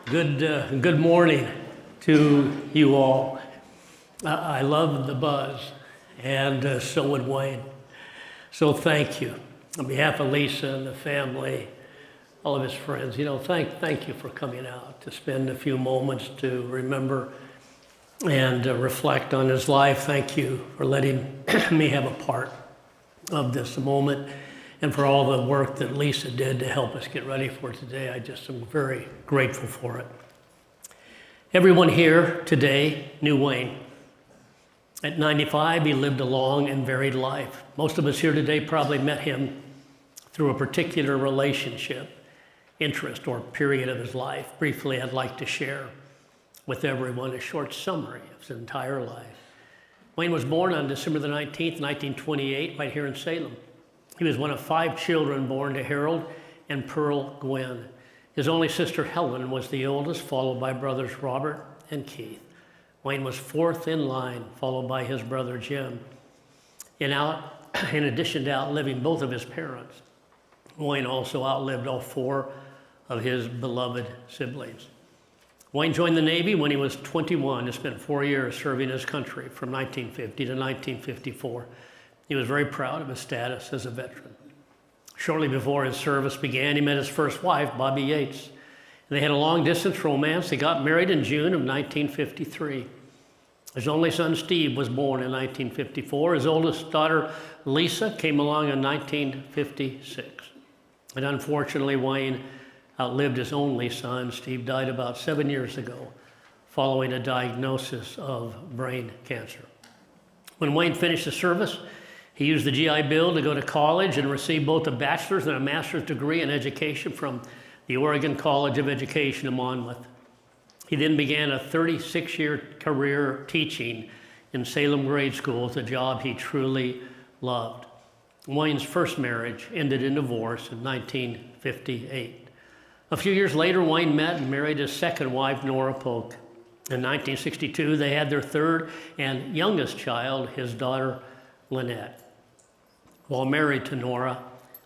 Good morning to you all. I love the buzz, and so would Wayne. So thank you. On behalf of Lisa and the family, all of his friends, thank you for coming out to spend a few moments to remember and reflect on his life. Thank you for letting me have a part of this moment, and for all the work that Lisa did to help us get ready for today. I just am very grateful for it. Everyone here today knew Wayne. At 95, he lived a long and varied life. Most of us here today probably met him through a particular relationship, interest, or period of his life. Briefly, I'd like to share with everyone a short summary of his entire life. Wayne was born on December the 19th, 1928, right here in Salem. He was one of 5 children born to Harold and Pearl Gwynn. His only sister, Helen, was the oldest, followed by brothers Robert and Keith. Wayne was 4th in line, followed by his brother Jim. In addition to outliving both of his parents, Wayne also outlived all 4 of his beloved siblings. Wayne joined the Navy when he was 21 and spent 4 years serving his country from 1950 to 1954. He was very proud of his status as a veteran. Shortly before his service began, he met his first wife, Bobby Yates. They had a long-distance romance. They got married in June of 1953. His only son, Steve, was born in 1954. His oldest daughter, Lisa, came along in 1956. And unfortunately, Wayne outlived his only son. Steve died about 7 years ago, following a diagnosis of brain cancer. When Wayne finished his service, he used the GI Bill to go to college and receive both a bachelor's and a master's degree in education from the Oregon College of Education in Monmouth. He then began a 36-year career teaching in Salem grade schools, a job he truly loved. Wayne's first marriage ended in divorce in 1958. A few years later, Wayne met and married his second wife, Nora Polk. In 1962, they had their third and youngest child, his daughter, Lynette. While married to Nora,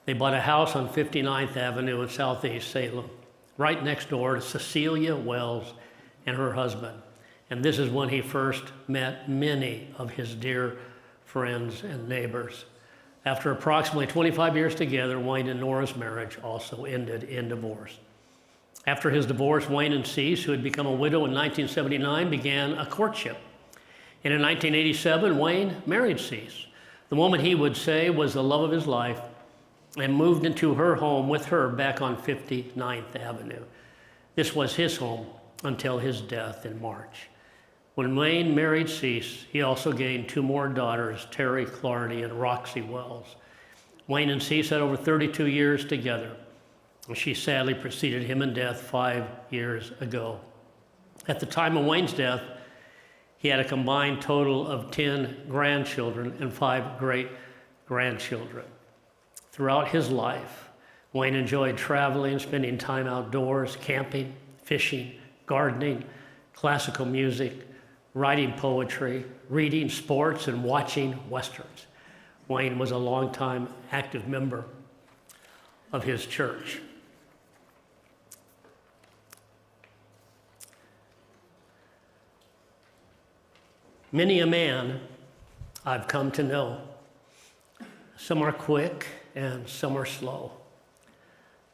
they bought a house on 59th Avenue in Southeast Salem, right next door to Cecilia Wells and her husband. And this is when he first met many of his dear friends and neighbors. After approximately 25 years together, Wayne and Nora's marriage also ended in divorce. After his divorce, Wayne and Cease, who had become a widow in 1979, began a courtship. And in 1987, Wayne married Cease, the woman he would say was the love of his life, and moved into her home with her back on 59th Avenue. This was his home until his death in March. When Wayne married Cease, he also gained 2 more daughters, Terry Clardy and Roxy Wells. Wayne and Cease had over 32 years together. She sadly preceded him in death 5 years ago. At the time of Wayne's death, he had a combined total of 10 grandchildren and 5 great-grandchildren. Throughout his life, Wayne enjoyed traveling, spending time outdoors, camping, fishing, gardening, classical music, writing poetry, reading sports, and watching Westerns. Wayne was a longtime active member of his church. Many a man I've come to know. Some are quick and some are slow.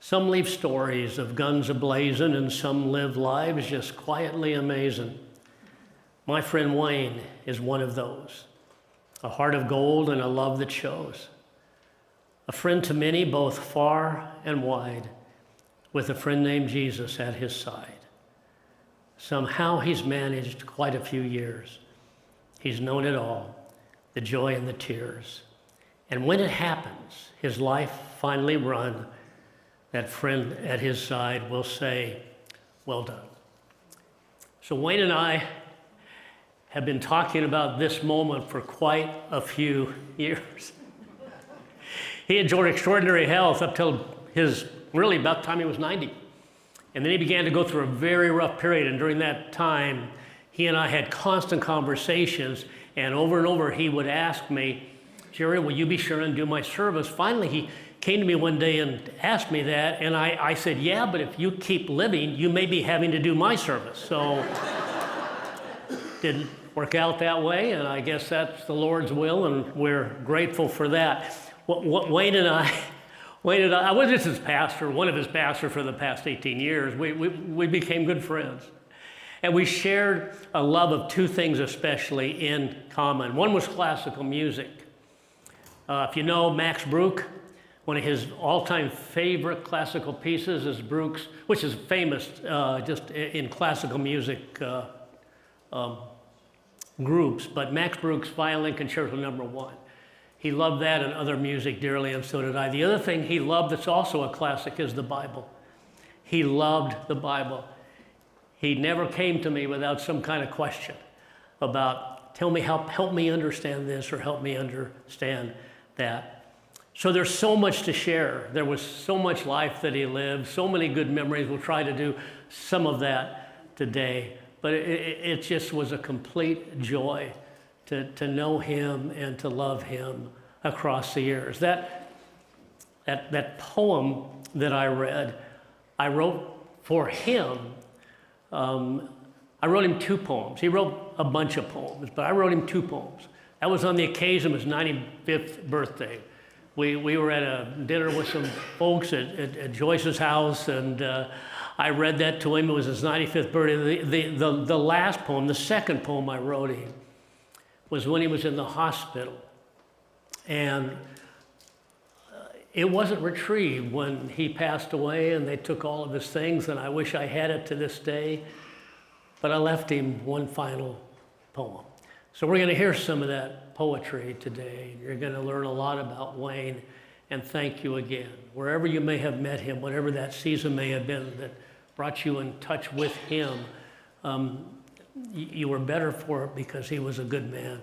Some leave stories of guns a-blazing and some live lives just quietly amazing. My friend Wayne is one of those. A heart of gold and a love that shows. A friend to many, both far and wide, with a friend named Jesus at his side. Somehow he's managed quite a few years. He's known it all, the joy and the tears. And when it happens, his life finally run, that friend at his side will say, well done. So Wayne and I have been talking about this moment for quite a few years. He enjoyed extraordinary health up till really about the time he was 90. And then he began to go through a very rough period. And during that time, he and I had constant conversations. And over he would ask me, Jerry, will you be sure and do my service? Finally, he came to me one day and asked me that, and I said, yeah, but if you keep living, you may be having to do my service. So didn't work out that way, and I guess that's the Lord's will, and we're grateful for that. Wayne and I, I was just his pastor, one of his pastors for the past 18 years. We became good friends. And we shared a love of two things especially in common. One was classical music. If you know Max Bruch, one of his all-time favorite classical pieces is Bruch's, which is famous just in classical music groups, but Max Bruch's Violin Concerto No. 1. He loved that and other music dearly, and so did I. The other thing he loved that's also a classic is the Bible. He loved the Bible. He never came to me without some kind of question about, tell me, help me understand this or help me understand that. So there's so much to share. There was so much life that he lived, so many good memories. We'll try to do some of that today. But it just was a complete joy to know him and to love him across the years. That poem that I read, I wrote for him. I wrote him 2 poems. He wrote a bunch of poems, but I wrote him 2 poems. That was on the occasion of his 95th birthday. We were at a dinner with some folks at Joyce's house, and I read that to him. It was his 95th birthday. The last poem, the second poem I wrote him, was when he was in the hospital. And it wasn't retrieved when he passed away and they took all of his things, and I wish I had it to this day. But I left him one final poem. So we're going to hear some of that poetry today. You're going to learn a lot about Wayne, and thank you again. Wherever you may have met him, whatever that season may have been that brought you in touch with him, you were better for it because he was a good man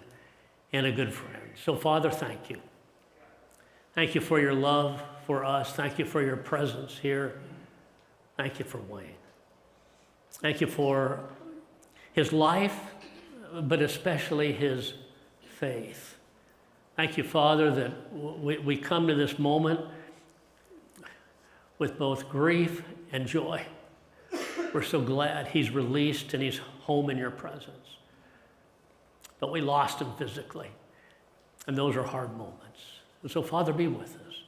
and a good friend. So Father, thank you. Thank you for your love for us. Thank you for your presence here. Thank you for Wayne. Thank you for his life, but especially his faith. Thank you, Father, that we come to this moment with both grief and joy. We're so glad he's released and he's home in your presence. But we lost him physically, and those are hard moments. And so, Father, be with us.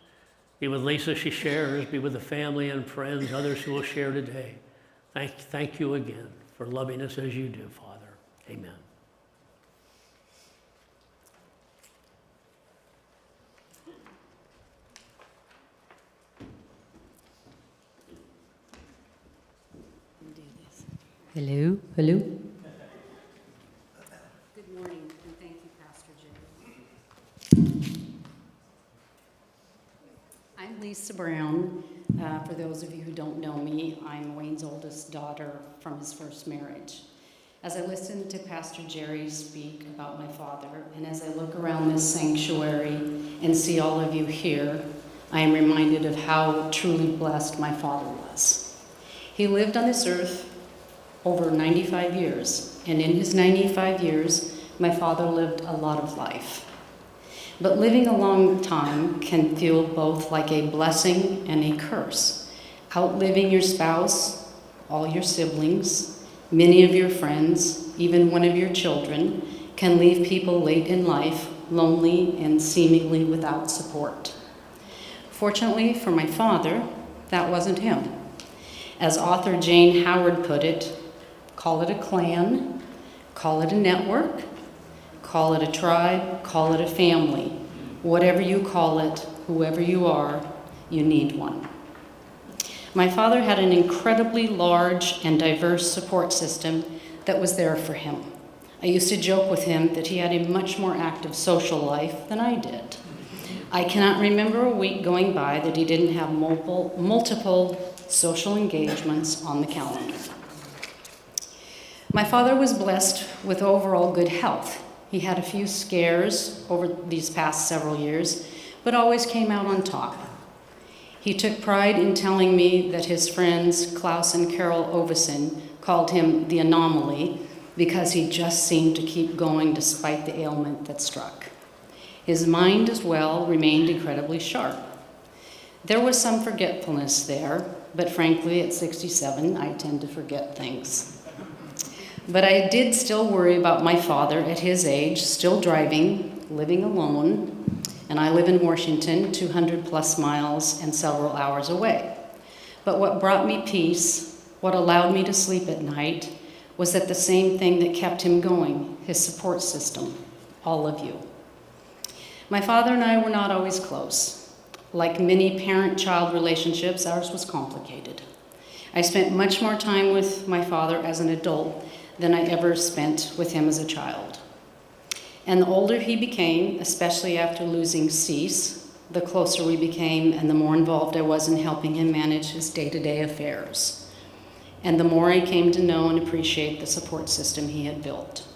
Be with Lisa as she shares. Be with the family and friends, others who will share today. Thank you again for loving us as you do, Father. Amen. Hello, hello. Good morning, and thank you, Pastor Jay. I'm Lisa Brown. For those of you who don't know me, I'm Wayne's oldest daughter from his first marriage. As I listen to Pastor Jerry speak about my father, and as I look around this sanctuary and see all of you here, I am reminded of how truly blessed my father was. He lived on this earth over 95 years, and in his 95 years, my father lived a lot of life. But living a long time can feel both like a blessing and a curse. Outliving your spouse, all your siblings, many of your friends, even one of your children, can leave people late in life lonely and seemingly without support. Fortunately for my father, that wasn't him. As author Jane Howard put it, call it a clan, call it a network, call it a tribe, call it a family. Whatever you call it, whoever you are, you need one. My father had an incredibly large and diverse support system that was there for him. I used to joke with him that he had a much more active social life than I did. I cannot remember a week going by that he didn't have multiple social engagements on the calendar. My father was blessed with overall good health. He had a few scares over these past several years, but always came out on top. He took pride in telling me that his friends, Klaus and Carol Ovesen, called him the anomaly because he just seemed to keep going despite the ailment that struck. His mind as well remained incredibly sharp. There was some forgetfulness there, but frankly, at 67, I tend to forget things. But I did still worry about my father at his age, still driving, living alone, and I live in Washington, 200 plus miles and several hours away. But what brought me peace, what allowed me to sleep at night, was that the same thing that kept him going, his support system, all of you. My father and I were not always close. Like many parent-child relationships, ours was complicated. I spent much more time with my father as an adult than I ever spent with him as a child. And the older he became, especially after losing Cease, the closer we became and the more involved I was in helping him manage his day-to-day affairs. And the more I came to know and appreciate the support system he had built.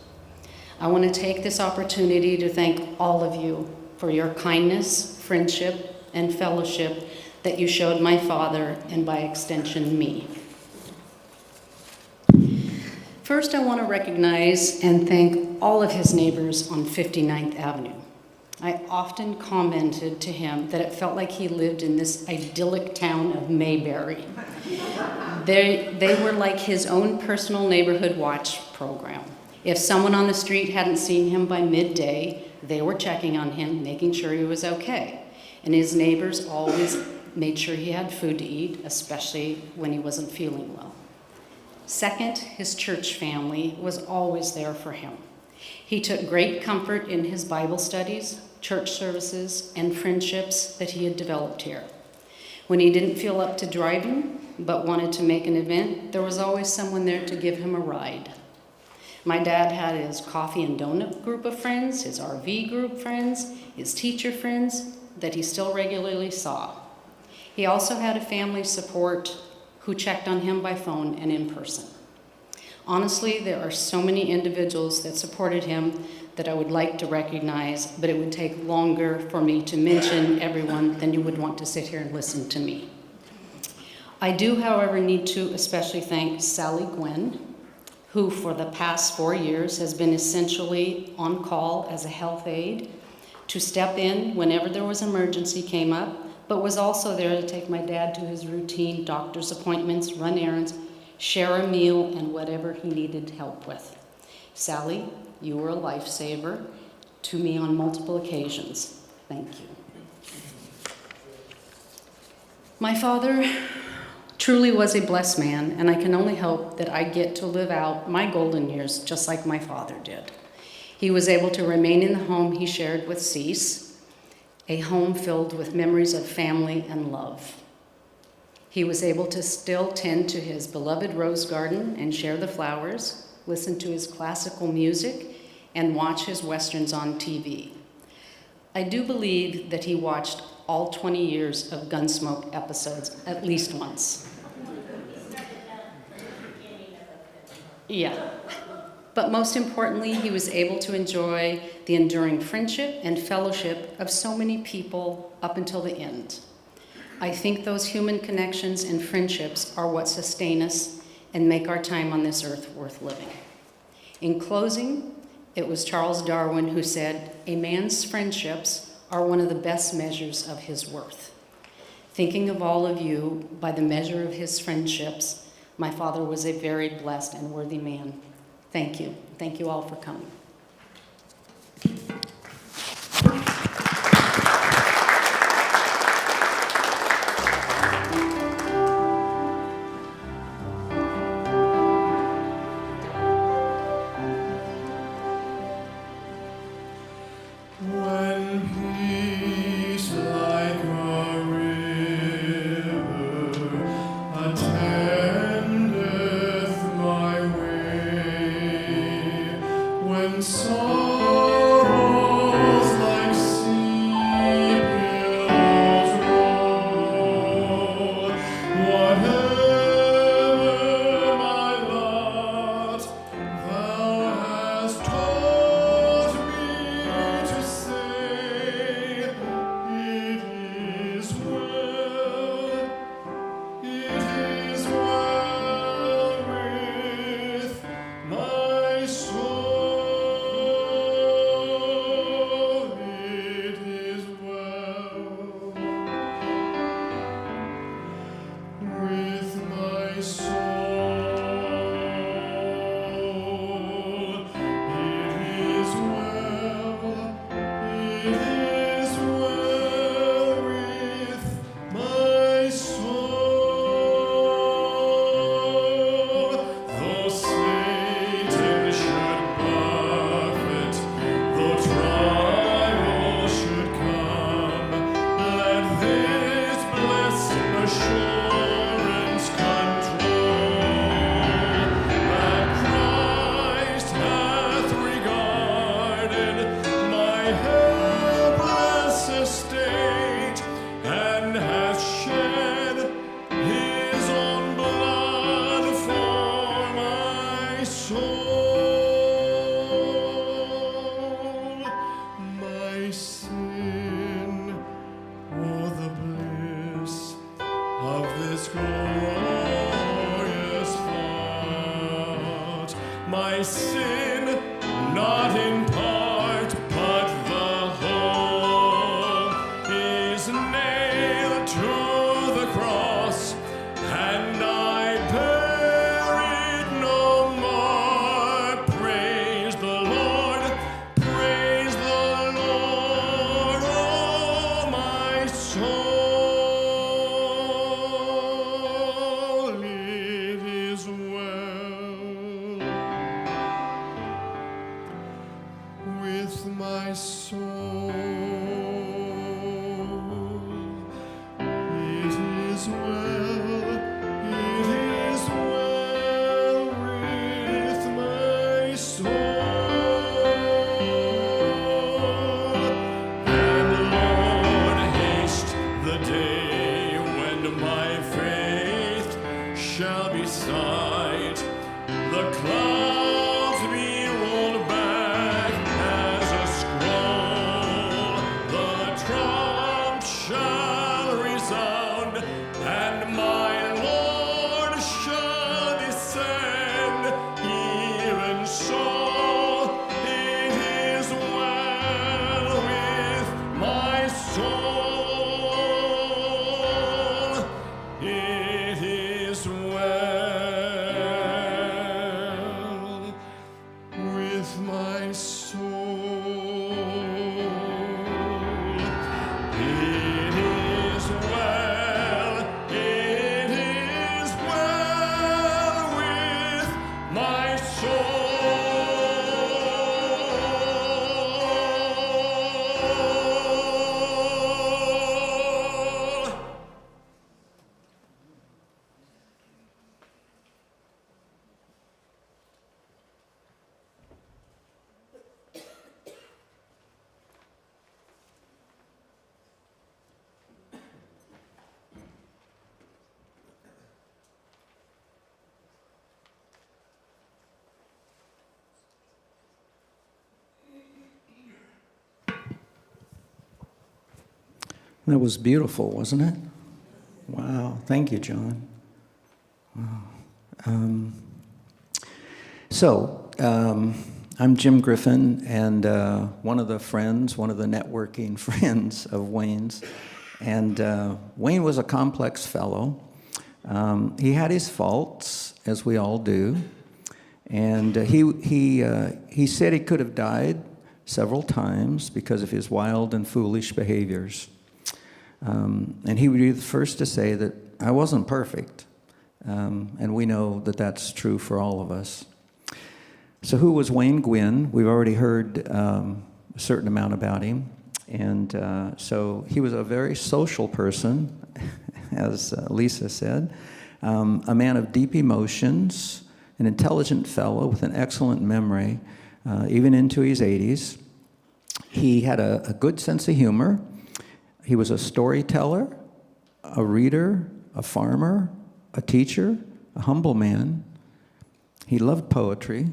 I want to take this opportunity to thank all of you for your kindness, friendship, and fellowship that you showed my father and by extension me. First, I want to recognize and thank all of his neighbors on 59th Avenue. I often commented to him that it felt like he lived in this idyllic town of Mayberry. They were like his own personal neighborhood watch program. If someone on the street hadn't seen him by midday, they were checking on him, making sure he was okay. And his neighbors always made sure he had food to eat, especially when he wasn't feeling well. Second, his church family was always there for him. He took great comfort in his Bible studies, church services, and friendships that he had developed here. When he didn't feel up to driving, but wanted to make an event, there was always someone there to give him a ride. My dad had his coffee and donut group of friends, his RV group friends, his teacher friends that he still regularly saw. He also had a family support who checked on him by phone and in person. Honestly, there are so many individuals that supported him that I would like to recognize, but it would take longer for me to mention everyone than you would want to sit here and listen to me. I do, however, need to especially thank Sally Gwynn, who for the past 4 years has been essentially on call as a health aide to step in whenever there was an emergency came up, but was also there to take my dad to his routine doctor's appointments, run errands, share a meal, and whatever he needed help with. Sally, you were a lifesaver to me on multiple occasions. Thank you. My father truly was a blessed man, and I can only hope that I get to live out my golden years just like my father did. He was able to remain in the home he shared with Cease, a home filled with memories of family and love. He was able to still tend to his beloved rose garden and share the flowers, listen to his classical music, and watch his westerns on TV. I do believe that he watched all 20 years of Gunsmoke episodes at least once. Yeah. But most importantly, he was able to enjoy the enduring friendship and fellowship of so many people up until the end. I think those human connections and friendships are what sustain us and make our time on this earth worth living. In closing, it was Charles Darwin who said, "A man's friendships are one of the best measures of his worth." Thinking of all of you by the measure of his friendships, my father was a very blessed and worthy man. Thank you. Thank you all for coming. When peace like a river attendeth my way, when sorrow this blessed assurance control, that Christ hath regarded my helpless estate, and hath shed his own blood for my soul. My sin, oh, the bliss of this glorious thought. My sin, not in part, but the whole, is nailed to the cross, and I bear it no more. Praise the Lord, praise the Lord, oh my soul. It is well with my soul. It is well, it is well with my soul. And Lord, haste the day when my faith shall be sight, the clouds be rolled back as a scroll, the trump shall resound, and my Lord shall descend. Even so, it is well with my soul. It is well with my soul. It is well, it is well with my soul. That was beautiful, wasn't it? Wow. Thank you, John. Wow. I'm Jim Griffin, and one of the networking friends of Wayne's. And Wayne was a complex fellow. He had his faults, as we all do. And he said he could have died several times because of his wild and foolish behaviors. And he would be the first to say that I wasn't perfect. And we know that that's true for all of us. So who was Wayne Gwynn? We've already heard a certain amount about him. And so he was a very social person, as Lisa said, a man of deep emotions, an intelligent fellow with an excellent memory, even into his 80s. He had a good sense of humor. He was a storyteller, a reader, a farmer, a teacher, a humble man. He loved poetry,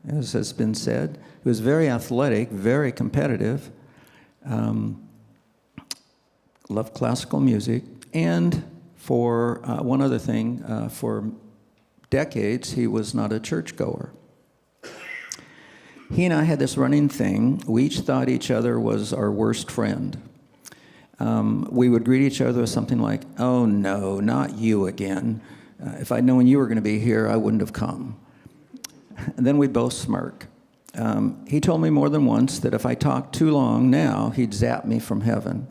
as has been said. He was very athletic, very competitive, loved classical music, and for one other thing, for decades, he was not a churchgoer. He and I had this running thing. We each thought each other was our worst friend. We would greet each other with something like, "Oh no, not you again. If I'd known you were going to be here, I wouldn't have come." And then we'd both smirk. He told me more than once that if I talked too long now, he'd zap me from heaven.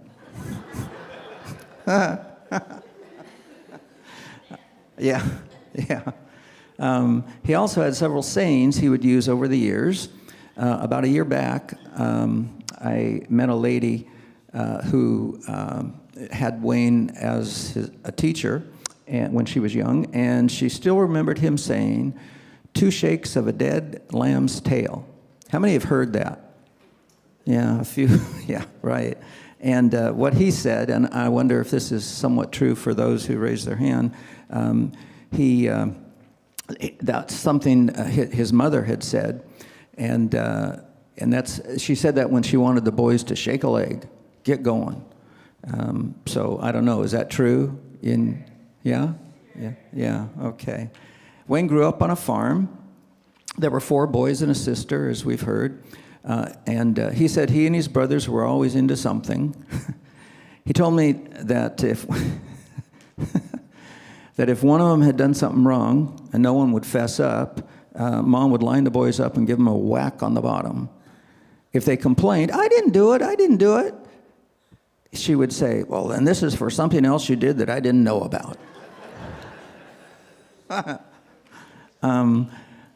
Yeah. He also had several sayings he would use over the years. About a year back, I met a lady who had Wayne as a teacher and when she was young, and she still remembered him saying, 2 shakes of a dead lamb's tail. How many have heard that? Yeah, a few. Yeah, right. And what he said, and I wonder if this is somewhat true for those who raise their hand, that's something his mother had said, and she said that when she wanted the boys to shake a leg, get going. So I don't know, is that true? Yeah, okay. Wayne grew up on a farm. There were 4 boys and a sister, as we've heard. And he said he and his brothers were always into something. He told me that if that if one of them had done something wrong and no one would fess up, Mom would line the boys up and give them a whack on the bottom. If they complained, I didn't do it, she would say, well, then this is for something else you did that I didn't know about.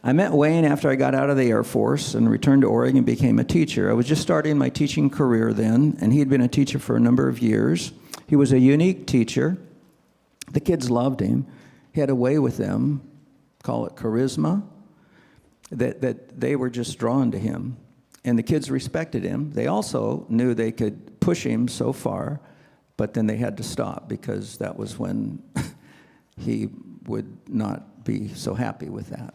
I met Wayne after I got out of the Air Force and returned to Oregon and became a teacher. I was just starting my teaching career then, and he had been a teacher for a number of years. He was a unique teacher. The kids loved him. He had a way with them, call it charisma, that they were just drawn to him. And the kids respected him. They also knew they could push him so far, but then they had to stop because that was when he would not be so happy with that.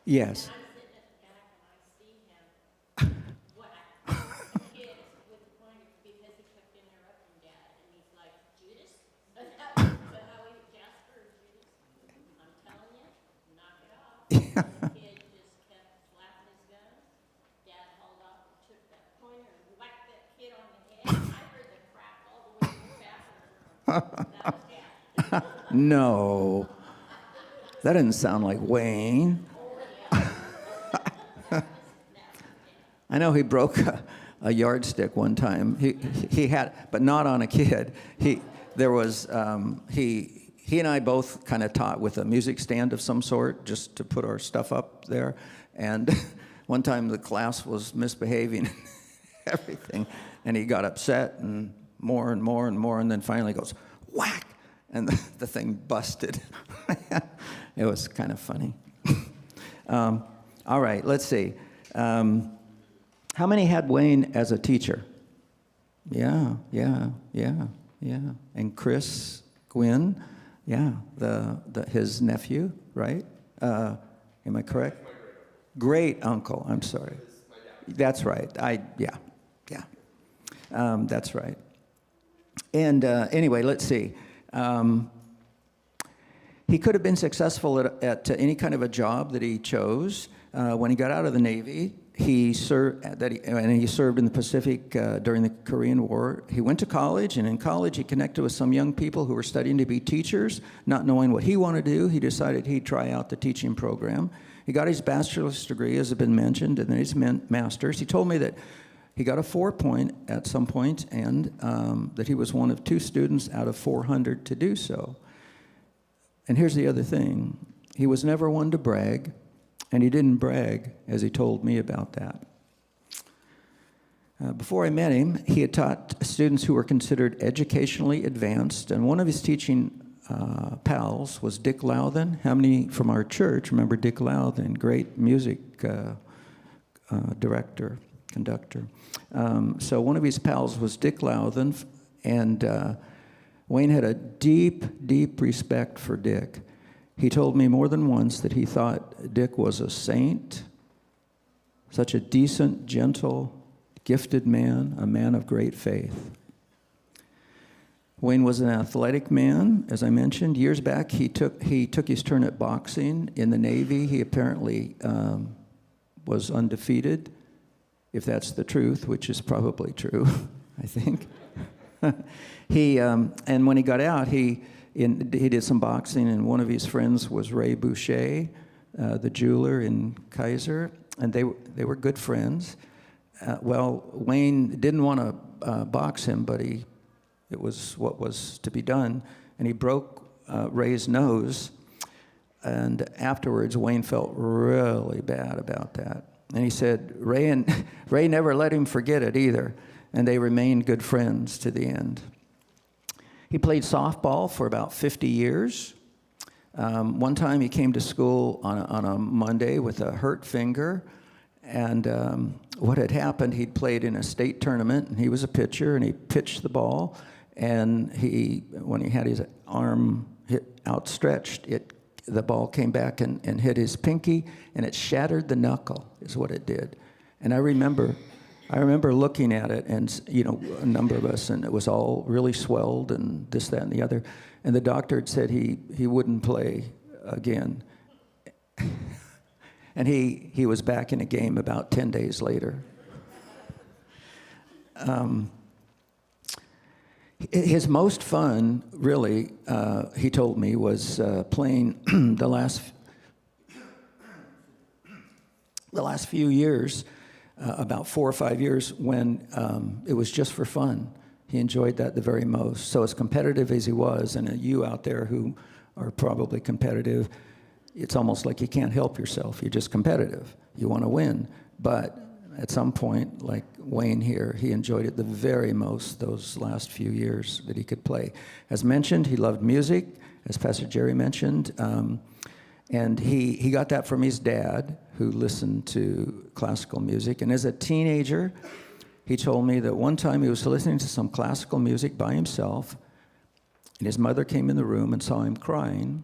Yes. No, that didn't sound like Wayne. I know he broke a yardstick one time. He had, but not on a kid. He and I both kind of taught with a music stand of some sort, just to put our stuff up there. And one time the class was misbehaving, everything, and he got upset and more, and then finally goes whack. And the thing busted. It was kind of funny. All right, let's see. How many had Wayne as a teacher? Yeah. And Chris, Gwynn, yeah, his nephew, right? Am I correct? Great uncle, I'm sorry. That's right. That's right. And anyway, let's see. He could have been successful at any kind of a job that he chose. When he got out of the Navy, he served in the Pacific during the Korean War. He went to college, and in college he connected with some young people who were studying to be teachers. Not knowing what he wanted to do, he decided he'd try out the teaching program. He got his bachelor's degree, as has been mentioned, and then his master's. He told me that he got a 4 at some point, and that he was one of 2 students out of 400 to do so. And here's the other thing. He was never one to brag, and he didn't brag, as he told me about that. Before I met him, he had taught students who were considered educationally advanced, and one of his teaching pals was Dick Louthen. How many from our church remember Dick Louthen? Great music director, conductor. So one of his pals was Dick Louthen, and Wayne had a deep respect for Dick. He told me more than once that he thought Dick was a saint, such a decent, gentle, gifted man, a man of great faith. Wayne was an athletic man, as I mentioned. Years back, he took his turn at boxing. In the Navy, he apparently was undefeated, if that's the truth, which is probably true, I think. And when he got out, he did some boxing, and one of his friends was Ray Boucher, the jeweler in Kaiser, and they were good friends. Wayne didn't want to box him, but it was what was to be done, and he broke Ray's nose, and afterwards Wayne felt really bad about that. And he said, Ray never let him forget it either. And they remained good friends to the end. He played softball for about 50 years. One time he came to school on a Monday with a hurt finger. And what had happened, he'd played in a state tournament, and he was a pitcher, and he pitched the ball. And when he had his arm outstretched, the ball came back and hit his pinky, and it shattered the knuckle, is what it did. And I remember looking at it, and a number of us, and it was all really swelled, and this, that, and the other. And the doctor had said he wouldn't play again. And he was back in a game about 10 days later. His most fun, really, he told me, was playing the last few years, about 4 or 5 years, when it was just for fun. He enjoyed that the very most. So as competitive as he was, and you out there who are probably competitive, it's almost like you can't help yourself. You're just competitive. You want to win. But at some point, like Wayne here, he enjoyed it the very most those last few years that he could play. As mentioned, he loved music, as Pastor Jerry mentioned. And he got that from his dad, who listened to classical music. And as a teenager, he told me that one time he was listening to some classical music by himself, and his mother came in the room and saw him crying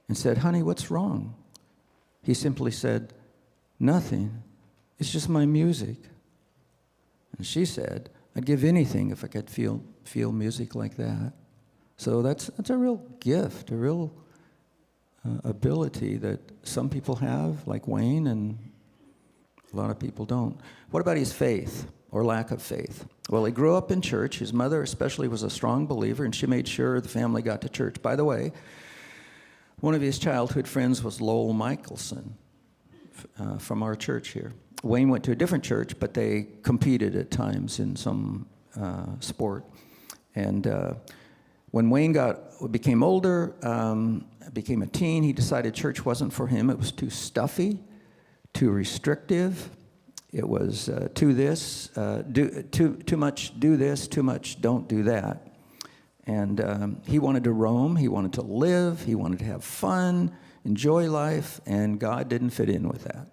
and said, "Honey, what's wrong?" He simply said, "Nothing. It's just my music." And she said, "I'd give anything if I could feel music like that." So that's a real gift, a real ability that some people have, like Wayne, and a lot of people don't. What about his faith or lack of faith? Well, he grew up in church. His mother especially was a strong believer, and she made sure the family got to church. By the way, one of his childhood friends was Lowell Michelson from our church here. Wayne went to a different church, but they competed at times in some sport. And when Wayne became older, became a teen, he decided church wasn't for him. It was too stuffy, too restrictive. It was too much do this, too much don't do that. And he wanted to roam, he wanted to live, he wanted to have fun, enjoy life, and God didn't fit in with that.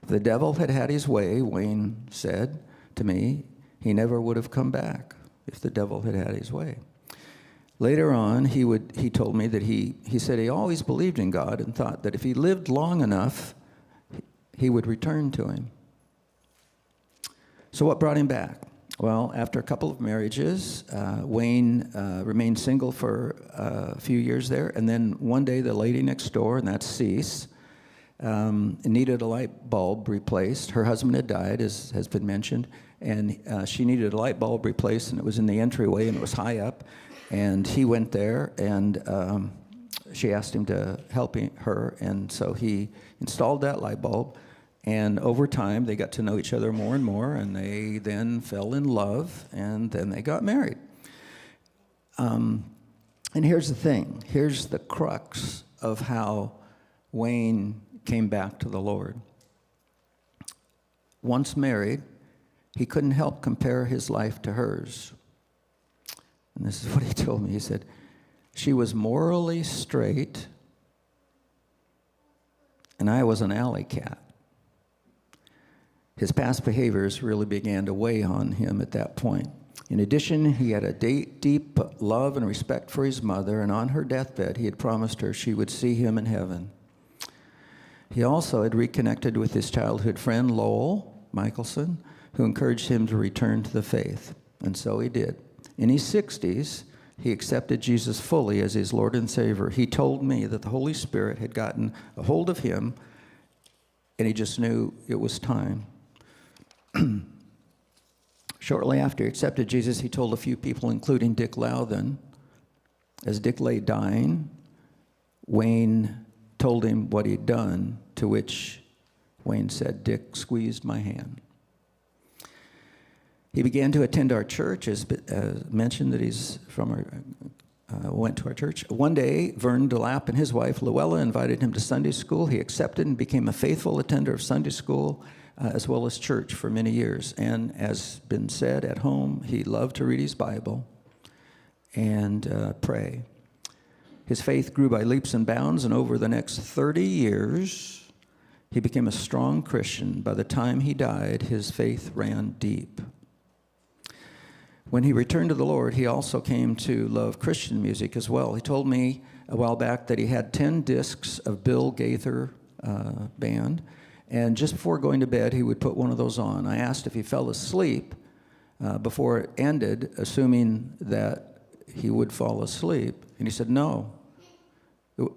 If the devil had had his way, Wayne said to me, he never would have come back if the devil had had his way. Later on, he told me that he said he always believed in God and thought that if he lived long enough, he would return to him. So what brought him back? Well, after a couple of marriages, Wayne remained single for a few years there, and then one day the lady next door, and that's Cease, needed a light bulb replaced. Her husband had died, as has been mentioned, and she needed a light bulb replaced, and it was in the entryway, and it was high up, and he went there, and she asked him to help her, and so he installed that light bulb. And over time, they got to know each other more and more, and they then fell in love, and then they got married. And here's the thing. Here's the crux of how Wayne came back to the Lord. Once married, he couldn't help compare his life to hers. And this is what he told me. He said, "She was morally straight, and I was an alley cat." His past behaviors really began to weigh on him at that point. In addition, he had a deep love and respect for his mother, and on her deathbed, he had promised her she would see him in heaven. He also had reconnected with his childhood friend, Lowell Michelson, who encouraged him to return to the faith, and so he did. In his 60s, he accepted Jesus fully as his Lord and Savior. He told me that the Holy Spirit had gotten a hold of him, and he just knew it was time. Shortly after he accepted Jesus, he told a few people, including Dick Louthen. As Dick lay dying, Wayne told him what he'd done, to which Wayne said, "Dick squeezed my hand." He began to attend our church, as mentioned that he's from went to our church. One day, Vern DeLapp and his wife, Luella, invited him to Sunday school. He accepted and became a faithful attender of Sunday school as well as church for many years. And as been said at home, he loved to read his Bible and pray. His faith grew by leaps and bounds, and over the next 30 years, he became a strong Christian. By the time he died, his faith ran deep. When he returned to the Lord, he also came to love Christian music as well. He told me a while back that he had 10 discs of Bill Gaither band, and just before going to bed, he would put one of those on. I asked if he fell asleep before it ended, assuming that he would fall asleep, and he said no,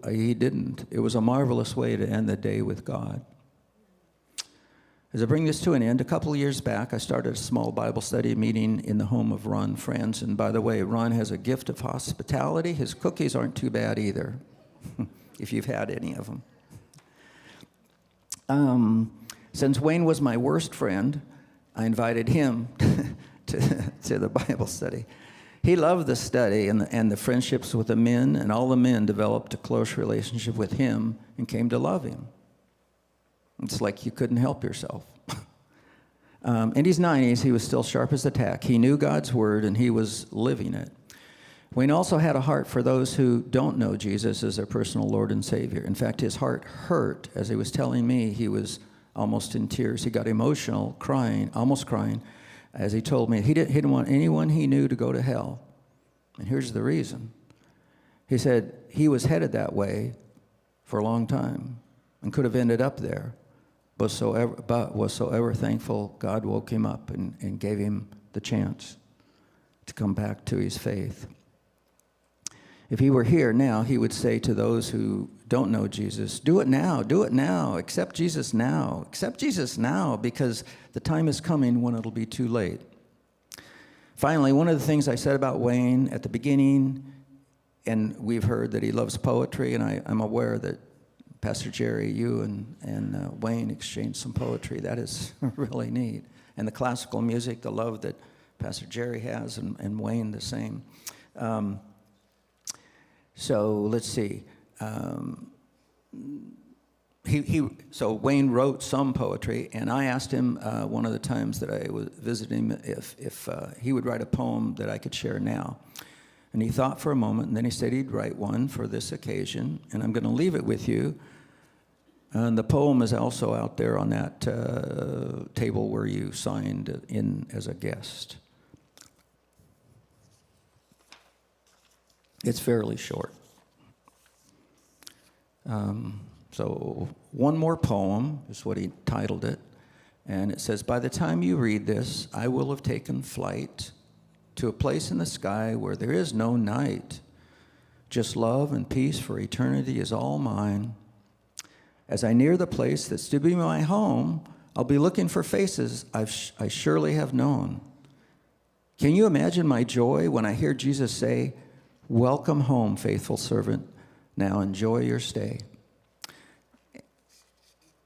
he didn't. It was a marvelous way to end the day with God. As I bring this to an end, a couple of years back, I started a small Bible study meeting in the home of Ron Franz. And by the way, Ron has a gift of hospitality. His cookies aren't too bad either, if you've had any of them. Since Wayne was my worst friend, I invited him to the Bible study. He loved the study and the friendships with the men, and all the men developed a close relationship with him and came to love him. It's like you couldn't help yourself. In his 90s, he was still sharp as a tack. He knew God's word, and he was living it. Wayne also had a heart for those who don't know Jesus as their personal Lord and Savior. In fact, his heart hurt. As he was telling me, he was almost in tears. He got emotional, crying, almost crying, as he told me he didn't want anyone he knew to go to hell. And here's the reason. He said he was headed that way for a long time and could have ended up there, but was so ever thankful God woke him up and gave him the chance to come back to his faith. If he were here now, he would say to those who don't know Jesus, do it now, accept Jesus now, because the time is coming when it'll be too late. Finally, one of the things I said about Wayne at the beginning, and we've heard that he loves poetry, and I'm aware that Pastor Jerry, you and Wayne exchanged some poetry. That is really neat. And the classical music, the love that Pastor Jerry has, and Wayne the same. So let's see. So Wayne wrote some poetry, and I asked him one of the times that I was visiting him if he would write a poem that I could share now. And he thought for a moment, and then he said he'd write one for this occasion, and I'm going to leave it with you. And the poem is also out there on that table where you signed in as a guest. It's fairly short. So one more poem is what he titled it. And it says, by the time you read this, I will have taken flight to a place in the sky where there is no night. Just love and peace for eternity is all mine. As I near the place that's to be my home, I'll be looking for faces I surely have known. Can you imagine my joy when I hear Jesus say, welcome home, faithful servant. Now enjoy your stay.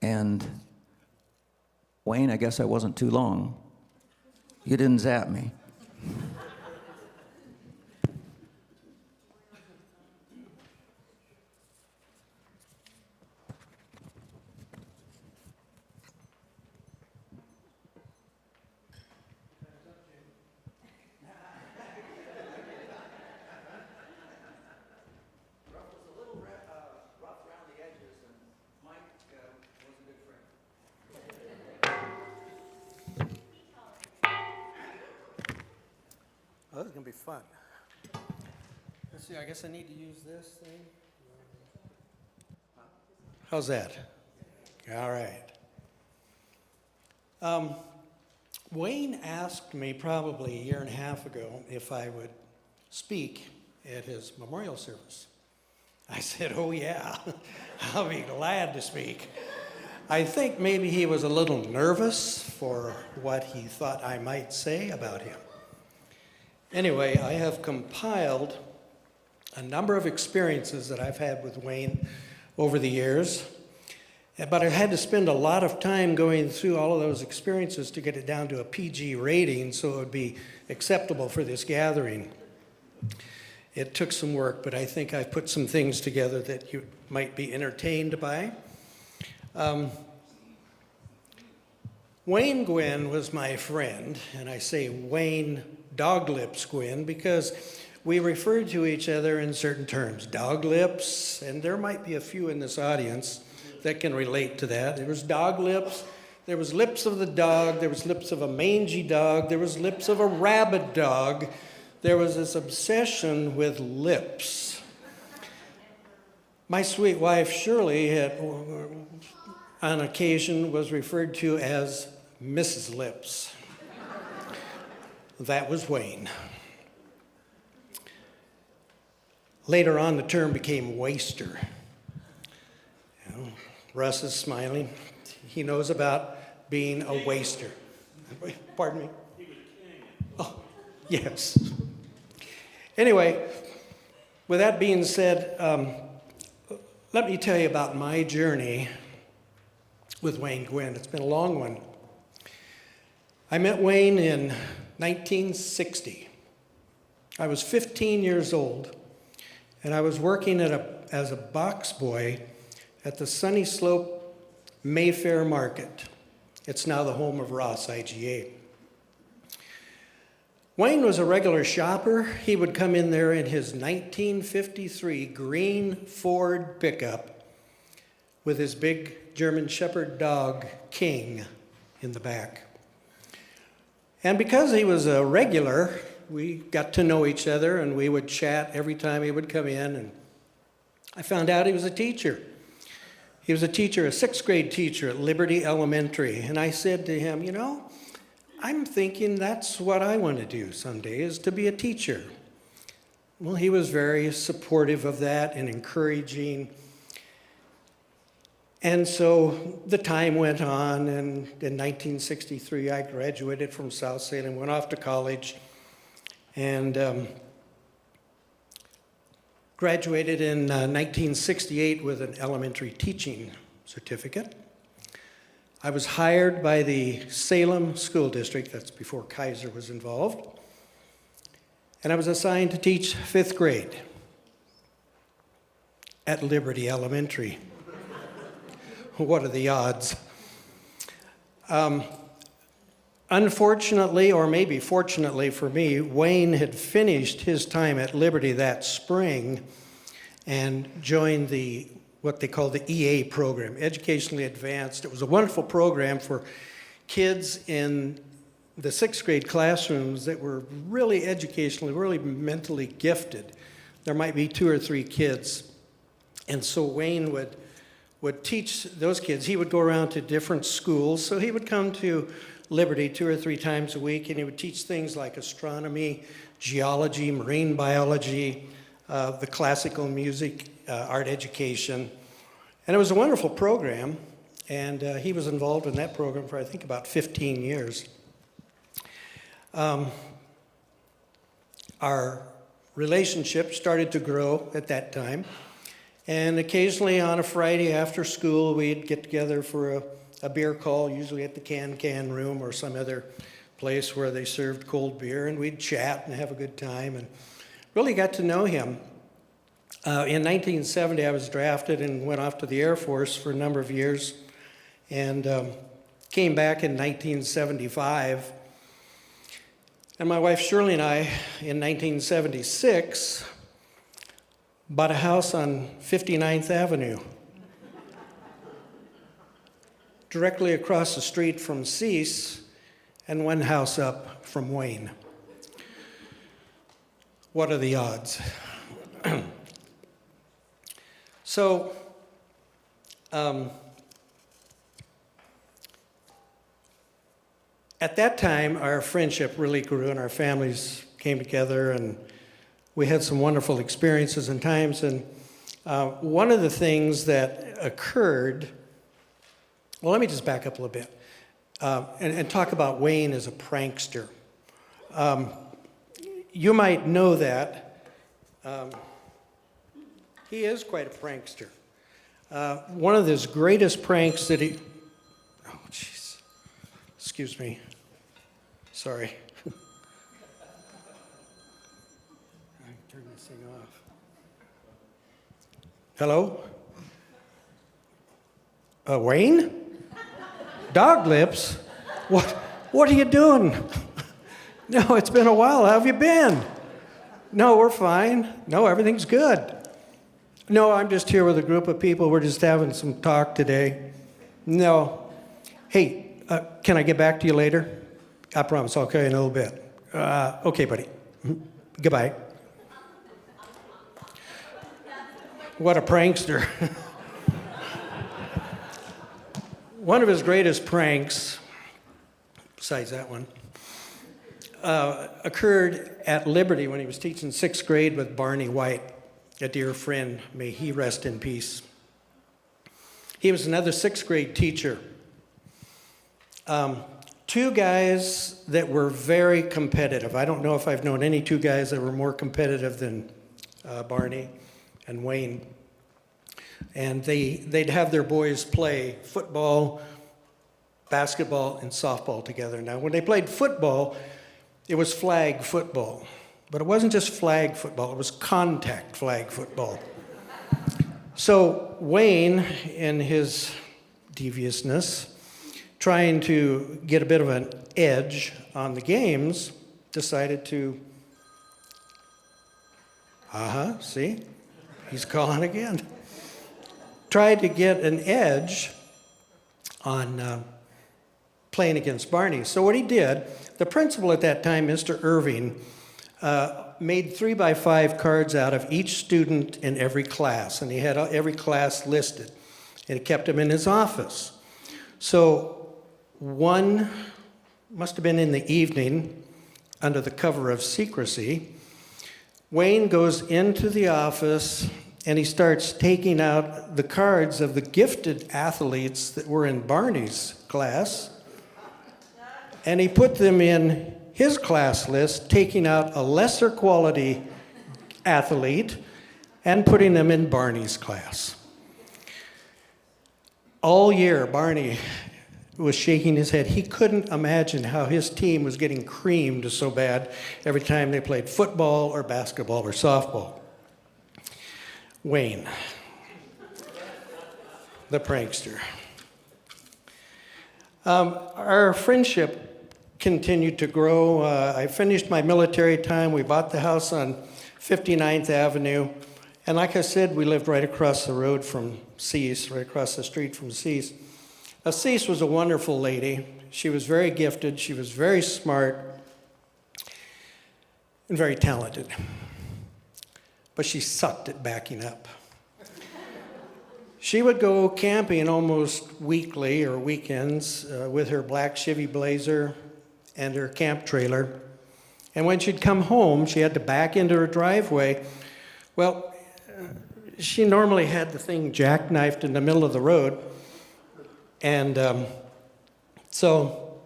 And Wayne, I guess I wasn't too long. You didn't zap me. Oh, this is going to be fun. Let's see, I guess I need to use this thing. How's that? All right. Wayne asked me probably a year and a half ago if I would speak at his memorial service. I said, oh yeah, I'll be glad to speak. I think maybe he was a little nervous for what he thought I might say about him. Anyway, I have compiled a number of experiences that I've had with Wayne over the years, but I had to spend a lot of time going through all of those experiences to get it down to a PG rating so it would be acceptable for this gathering. It took some work, but I think I've put some things together that you might be entertained by. Wayne Gwynn was my friend, and I say Wayne Doglips Gwynn because we referred to each other in certain terms. Dog lips, and there might be a few in this audience that can relate to that. There was dog lips, there was lips of the dog, there was lips of a mangy dog, there was lips of a rabid dog. There was this obsession with lips. My sweet wife Shirley on occasion was referred to as Mrs. Lips. That was Wayne. Later on, the term became waster. You know, Russ is smiling. He knows about being a waster. Pardon me? Oh, yes. Anyway, with that being said, let me tell you about my journey with Wayne Gwynn. It's been a long one. I met Wayne in 1960. I was 15 years old, and I was working as a box boy at the Sunny Slope Mayfair Market. It's now the home of Ross IGA. Wayne was a regular shopper. He would come in there in his 1953 green Ford pickup with his big German Shepherd dog, King, in the back. And because he was a regular, we got to know each other, and we would chat every time he would come in. And I found out he was a teacher. He was a teacher, a 6th grade teacher at Liberty Elementary. And I said to him, you know, I'm thinking that's what I want to do someday, is to be a teacher. Well, he was very supportive of that and encouraging. And so the time went on, and in 1963, I graduated from South Salem, went off to college, and graduated in 1968 with an elementary teaching certificate. I was hired by the Salem School District, that's before Kaiser was involved, and I was assigned to teach 5th grade at Liberty Elementary. What are the odds? Unfortunately, or maybe fortunately for me, Wayne had finished his time at Liberty that spring and joined what they call the EA program, Educationally Advanced. It was a wonderful program for kids in the 6th grade classrooms that were really educationally, really mentally gifted. There might be 2 or 3 kids. And so Wayne would teach those kids. He would go around to different schools. So he would come to Liberty 2 or 3 times a week, and he would teach things like astronomy, geology, marine biology, the classical music, art education. And it was a wonderful program, and he was involved in that program for, I think, about 15 years. Our relationship started to grow at that time. And occasionally on a Friday after school, we'd get together for a beer call, usually at the Can Room or some other place where they served cold beer, and we'd chat and have a good time, and really got to know him. In 1970, I was drafted and went off to the Air Force for a number of years, and came back in 1975. And my wife Shirley and I, in 1976, bought a house on 59th Avenue, directly across the street from Cease, and 1 house up from Wayne. What are the odds? So, at that time, our friendship really grew, and our families came together, and we had some wonderful experiences and times. And one of the things that occurred, well, let me just back up a little bit and talk about Wayne as a prankster. You might know that. He is quite a prankster. One of his greatest pranks that he... Oh, jeez. Excuse me. Sorry. turn this thing off. Hello? Wayne? Dog lips? What are you doing? No, it's been a while. How have you been? No, we're fine. No, everything's good. No, I'm just here with a group of people. We're just having some talk today. No. Hey, can I get back to you later? I promise I'll call you in a little bit. Okay, buddy. Goodbye. What a prankster. One of his greatest pranks, besides that one, occurred at Liberty when he was teaching 6th grade with Barney White, a dear friend. May he rest in peace. He was another 6th grade teacher. Two guys that were very competitive. I don't know if I've known any two guys that were more competitive than Barney and Wayne. And they'd have their boys play football, basketball, and softball together. Now, when they played football, it was flag football. But it wasn't just flag football, it was contact flag football. So Wayne, in his deviousness, trying to get a bit of an edge on the games, decided to, see? He's calling again. Tried to get an edge on playing against Barney. So what he did, the principal at that time, Mr. Irving, made 3x5 cards out of each student in every class, and he had every class listed, and he kept them in his office. So one must have been in the evening, under the cover of secrecy. Wayne goes into the office and he starts taking out the cards of the gifted athletes that were in Barney's class, and he put them in his class list, taking out a lesser quality athlete and putting them in Barney's class. All year, Barney was shaking his head. He couldn't imagine how his team was getting creamed so bad every time they played football or basketball or softball. Wayne, the prankster. Our friendship continued to grow. I finished my military time. We bought the house on 59th Avenue. And like I said, we lived right across the road from Cease, right across the street from Cease. Now, Cease was a wonderful lady. She was very gifted. She was very smart and very talented. But she sucked at backing up. She would go camping almost weekly or weekends with her black Chevy Blazer and her camp trailer. And when she'd come home, she had to back into her driveway. Well, she normally had the thing jackknifed in the middle of the road. And so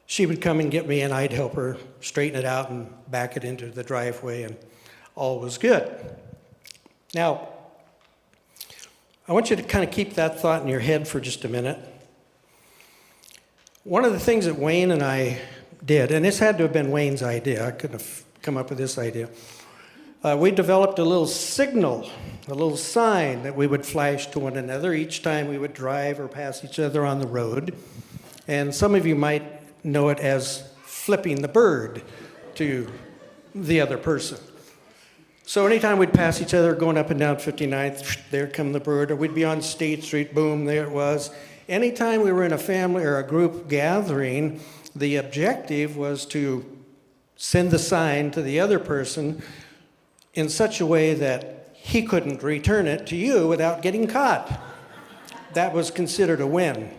she would come and get me, and I'd help her straighten it out and back it into the driveway, and all was good. Now, I want you to kind of keep that thought in your head for just a minute. One of the things that Wayne and I did, and this had to have been Wayne's idea, I couldn't have come up with this idea. We developed a little signal, a little sign that we would flash to one another each time we would drive or pass each other on the road. And some of you might know it as flipping the bird to the other person. So anytime we'd pass each other going up and down 59th, there come the bird, or we'd be on State Street, boom, there it was. Anytime we were in a family or a group gathering, the objective was to send the sign to the other person in such a way that he couldn't return it to you without getting caught. That was considered a win.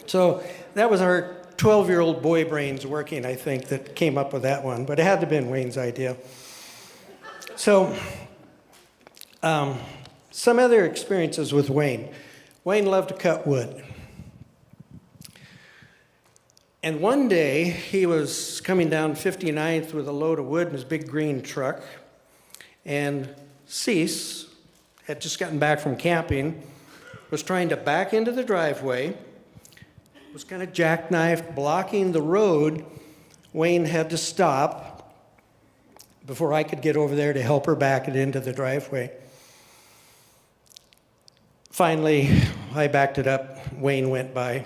So that was our 12-year-old boy brains working, I think, that came up with that one, but it had to have been Wayne's idea. So, some other experiences with Wayne. Wayne loved to cut wood. And one day, he was coming down 59th with a load of wood in his big green truck, and Cease had just gotten back from camping, was trying to back into the driveway, was kind of jackknifed, blocking the road. Wayne had to stop, before I could get over there to help her back it into the driveway. Finally, I backed it up. Wayne went by.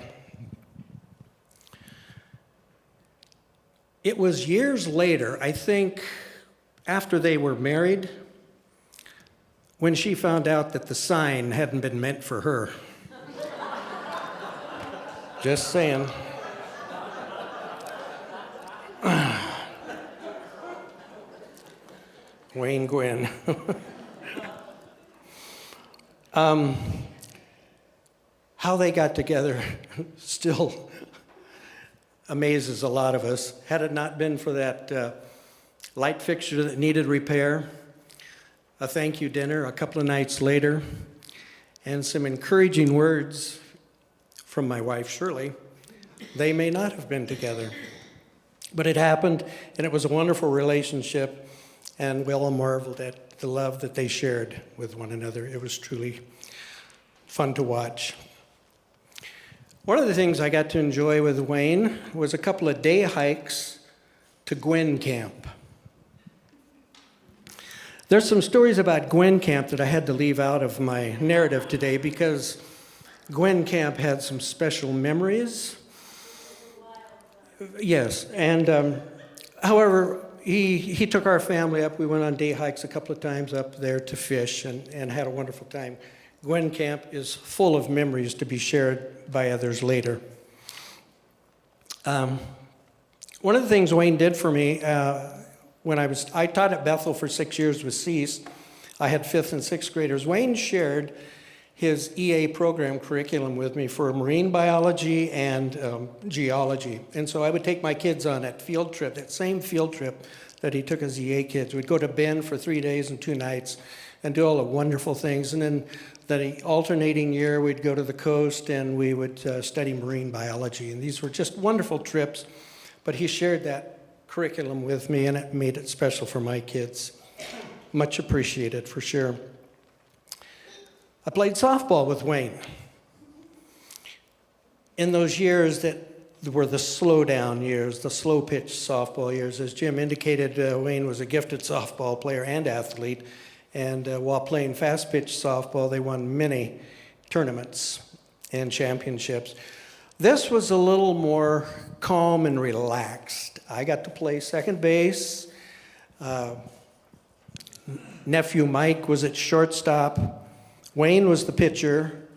It was years later, I think after they were married, when she found out that the sign hadn't been meant for her. Just saying. Wayne Gwynn. How they got together still amazes a lot of us. Had it not been for that light fixture that needed repair, a thank you dinner a couple of nights later, and some encouraging words from my wife, Shirley, they may not have been together. But it happened, and it was a wonderful relationship, and we all marveled at the love that they shared with one another. It was truly fun to watch. One of the things I got to enjoy with Wayne was a couple of day hikes to Gwynn camp. There's some stories about Gwynn camp that I had to leave out of my narrative today because Gwynn camp had some special memories. Yes, and however, he took our family up. We went on day hikes a couple of times up there to fish and had a wonderful time. Gwynn Camp is full of memories to be shared by others later. One of the things Wayne did for me when I taught at Bethel for 6 years with Cease. I had 5th and 6th graders. Wayne shared his EA program curriculum with me for marine biology and geology. And so I would take my kids on that field trip, that same field trip that he took his EA kids. We'd go to Bend for 3 days and 2 nights and do all the wonderful things. And then the alternating year, we'd go to the coast and we would study marine biology. And these were just wonderful trips. But he shared that curriculum with me, and it made it special for my kids. Much appreciated, for sure. I played softball with Wayne. In those years that were the slow down years, the slow pitch softball years, as Jim indicated, Wayne was a gifted softball player and athlete. And while playing fast pitch softball, they won many tournaments and championships. This was a little more calm and relaxed. I got to play second base. Nephew Mike was at shortstop. Wayne was the pitcher.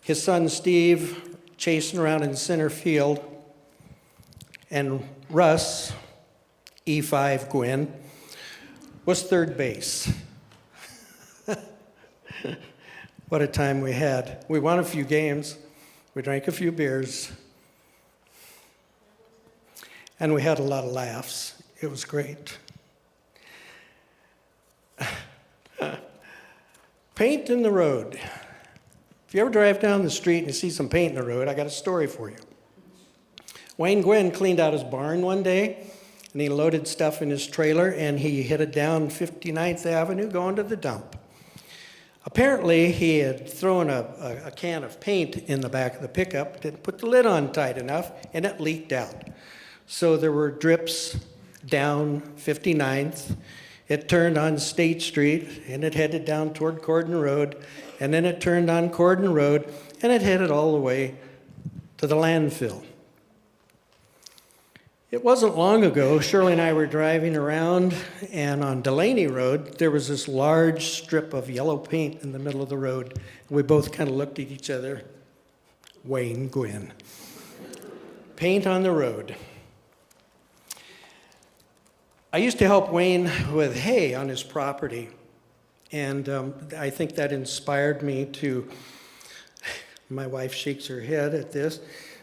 His son Steve chasing around in center field. And Russ, E5 Gwynn, was third base. What a time we had. We won a few games. We drank a few beers. And we had a lot of laughs. It was great. Paint in the road. If you ever drive down the street and you see some paint in the road, I got a story for you. Wayne Gwynn cleaned out his barn one day, and he loaded stuff in his trailer, and he headed down 59th Avenue going to the dump. Apparently, he had thrown a can of paint in the back of the pickup, didn't put the lid on tight enough, and it leaked out. So there were drips down 59th. It turned on State Street, and it headed down toward Corden Road, and then it turned on Corden Road, and it headed all the way to the landfill. It wasn't long ago, Shirley and I were driving around, and on Delaney Road, there was this large strip of yellow paint in the middle of the road. We both kind of looked at each other. Wayne Gwynn. Paint on the road. I used to help Wayne with hay on his property, and I think that inspired me to, my wife shakes her head at this,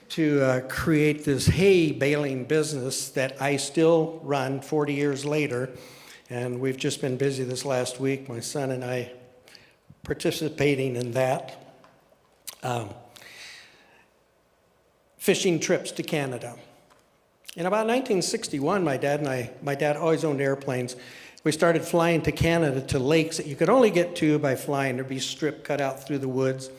to create this hay baling business that I still run 40 years later. And we've just been busy this last week, my son and I, participating in that. Fishing trips to Canada. In about 1961, my dad always owned airplanes. We started flying to Canada to lakes that you could only get to by flying. There'd be strip cut out through the woods.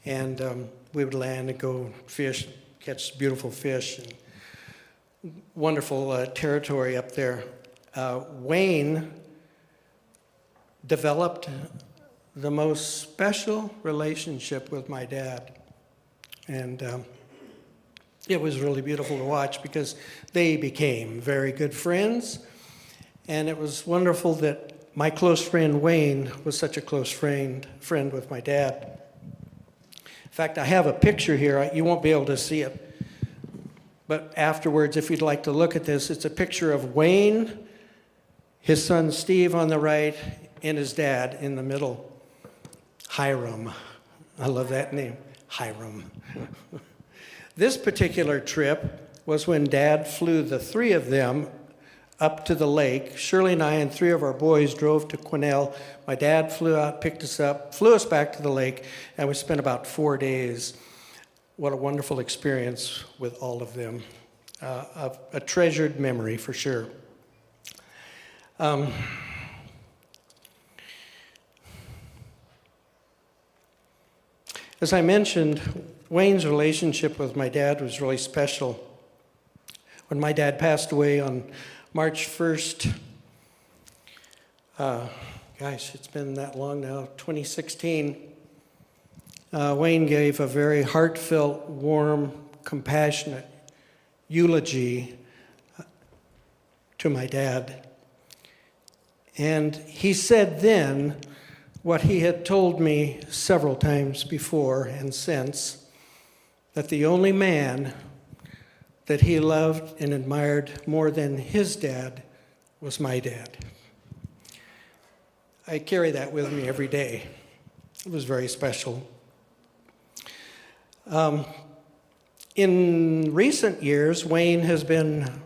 And we would land and go fish, catch beautiful fish, and wonderful territory up there. Wayne developed the most special relationship with my dad. And it was really beautiful to watch because they became very good friends. And it was wonderful that my close friend Wayne was such a close friend with my dad. In fact, I have a picture here. You won't be able to see it. But afterwards, if you'd like to look at this, it's a picture of Wayne, his son Steve on the right, and his dad in the middle. Hiram. I love that name, Hiram. This particular trip was when Dad flew the three of them up to the lake. Shirley and I and three of our boys drove to Quinnell. My dad flew out, picked us up, flew us back to the lake, and we spent about 4 days. What a wonderful experience with all of them. A treasured memory for sure. As I mentioned, Wayne's relationship with my dad was really special. When my dad passed away on March 1st, it's been that long now, 2016, Wayne gave a very heartfelt, warm, compassionate eulogy to my dad. And he said then what he had told me several times before and since, that the only man that he loved and admired more than his dad was my dad. I carry that with me every day. It was very special. In recent years, Wayne has been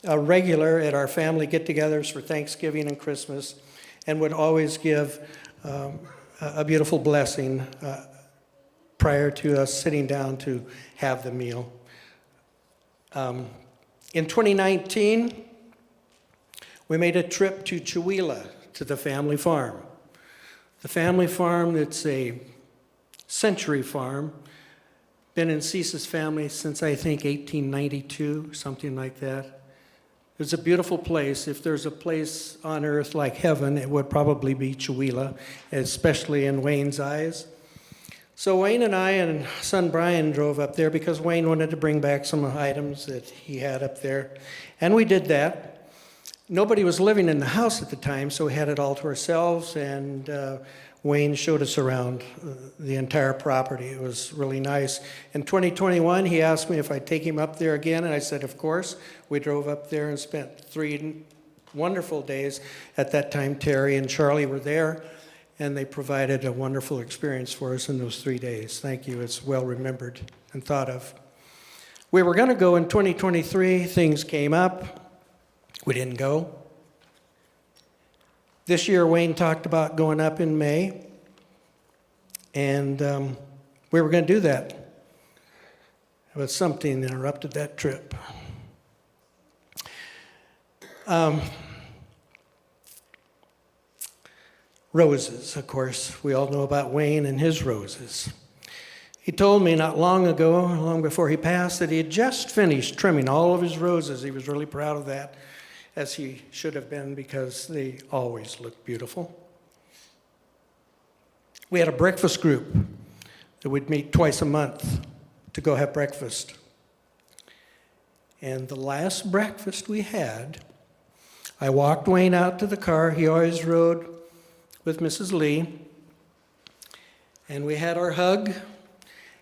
a regular at our family get-togethers for Thanksgiving and Christmas, and would always give a beautiful blessing prior to us sitting down to have the meal. In 2019, we made a trip to Chewelah, to the family farm. The family farm, it's a century farm, been in Cease's family since I think 1892, something like that. It's a beautiful place. If there's a place on earth like heaven, it would probably be Chewelah, especially in Wayne's eyes. So Wayne and I and son Brian drove up there because Wayne wanted to bring back some items that he had up there. And we did that. Nobody was living in the house at the time, so we had it all to ourselves, and Wayne showed us around the entire property. It was really nice. In 2021, he asked me if I'd take him up there again, and I said, of course. We drove up there and spent 3 wonderful days. At that time, Terry and Charlie were there, and they provided a wonderful experience for us in those 3 days. Thank you. It's well remembered and thought of. We were going to go in 2023. Things came up. We didn't go. This year, Wayne talked about going up in May, and we were going to do that. But something interrupted that trip. Roses, of course. We all know about Wayne and his roses. He told me not long ago, long before he passed, that he had just finished trimming all of his roses. He was really proud of that, as he should have been, because they always look beautiful. We had a breakfast group that would meet twice a month to go have breakfast. And the last breakfast we had, I walked Wayne out to the car. He always rode with Mrs. Lee. And we had our hug,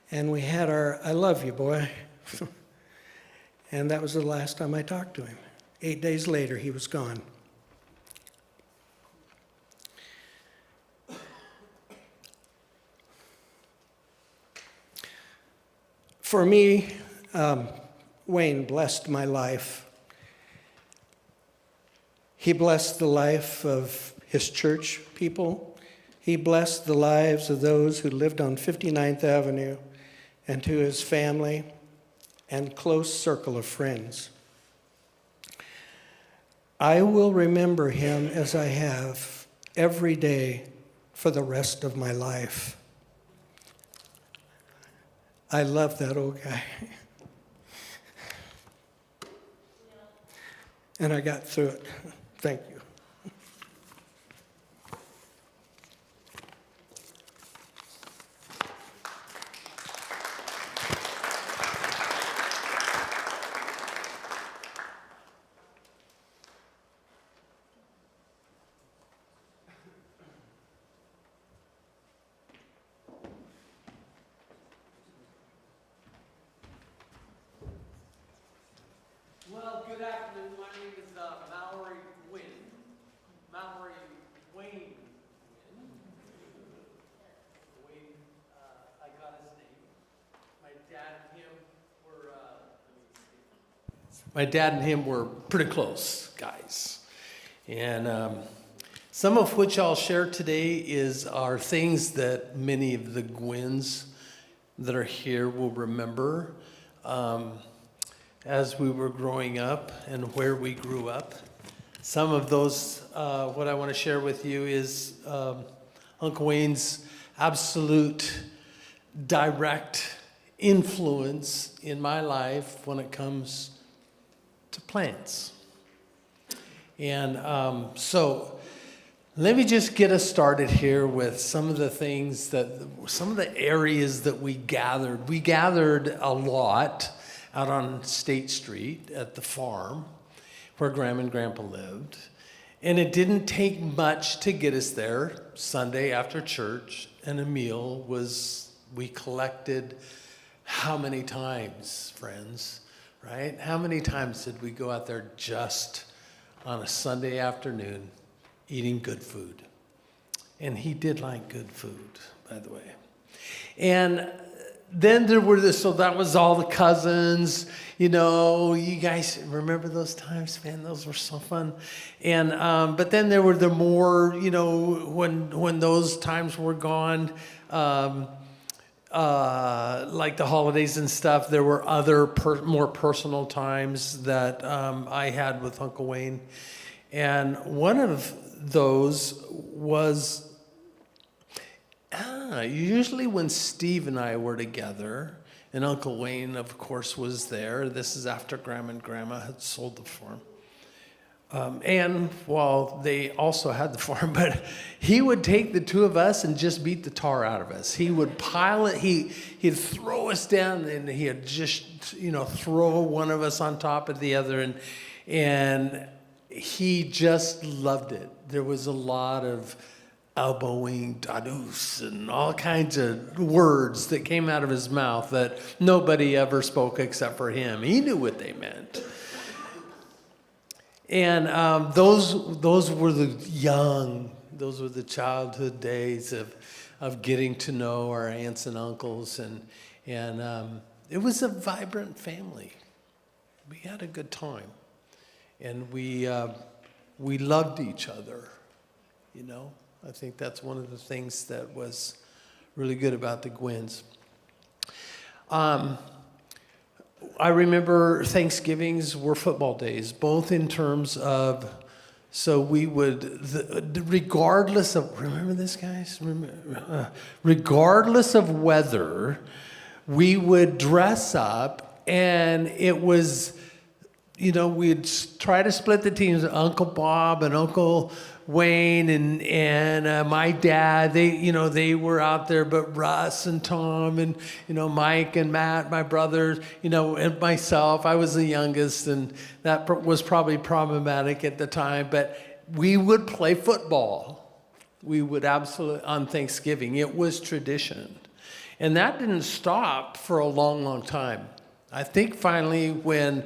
and we had our I love you, boy. And that was the last time I talked to him. 8 days later, he was gone. For me, Wayne blessed my life. He blessed the life of his church people. He blessed the lives of those who lived on 59th Avenue, and to his family and close circle of friends. I will remember him as I have every day for the rest of my life. I love that old guy. and I got through it. Thank you. Well, good afternoon. My name is Mallory Gwynn. Mallory Wayne Gwynn. Wayne, I got his name. My dad and him were, My dad and him were pretty close guys. And some of which I'll share today are things that many of the Gwynns that are here will remember. As we were growing up and where we grew up. Some of those, what I want to share with you is Uncle Wayne's absolute direct influence in my life when it comes to plants. And so let me just get us started here with some of the areas that we gathered. We gathered a lot out on State Street at the farm where Grandma and Grandpa lived. And it didn't take much to get us there. Sunday after church and a meal we collected how many times, friends, right? How many times did we go out there just on a Sunday afternoon eating good food? And he did like good food, by the way. And then so that was all the cousins, you guys remember those times, man? Those were so fun. And, but then there were the more, when those times were gone, like the holidays and stuff, there were other more personal times that I had with Uncle Wayne. And one of those was usually when Steve and I were together, and Uncle Wayne, of course, was there. This is after Grandma and Grandma had sold the farm. And they also had the farm, but he would take the two of us and just beat the tar out of us. He would pile it, he'd throw us down, and he'd just, throw one of us on top of the other, and he just loved it. There was a lot of elbowing, dadus, and all kinds of words that came out of his mouth that nobody ever spoke except for him. He knew what they meant. And those were the childhood days of getting to know our aunts and uncles, and it was a vibrant family. We had a good time, and we loved each other, I think that's one of the things that was really good about the Gwynns. I remember Thanksgivings were football days, both in terms of, so we would, regardless of, remember this, guys? Regardless of weather, we would dress up, and it was, we'd try to split the teams. Uncle Bob and Uncle Wayne and my dad, they were out there, but Russ and Tom and, Mike and Matt, my brothers, and myself, I was the youngest, and that was probably problematic at the time, but we would play football. We would absolutely, on Thanksgiving, it was tradition. And that didn't stop for a long, long time. I think finally when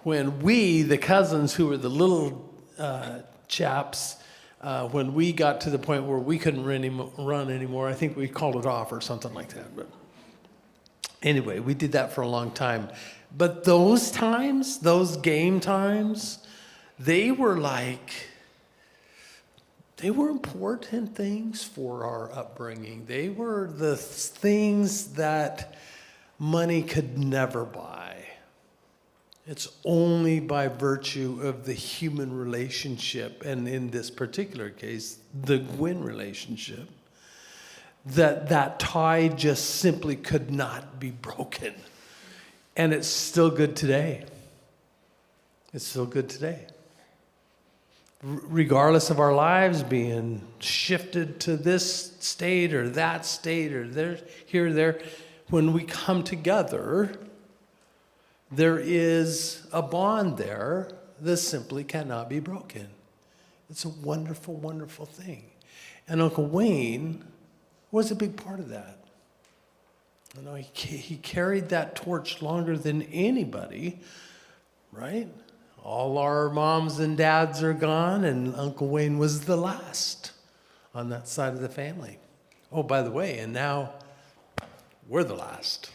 we, the cousins who were the little chaps, when we got to the point where we couldn't run anymore, I think we called it off or something like that. But anyway, we did that for a long time. But those times, those game times, they were important things for our upbringing. They were the things that money could never buy. It's only by virtue of the human relationship, and in this particular case, the Gwynn relationship, that tie just simply could not be broken. And it's still good today. It's still good today. Regardless of our lives being shifted to this state or that state or there, here, there, when we come together, there is a bond there that simply cannot be broken. It's a wonderful, wonderful thing. And Uncle Wayne was a big part of that. You know, he carried that torch longer than anybody, right? All our moms and dads are gone, and Uncle Wayne was the last on that side of the family. Oh, by the way, and now we're the last.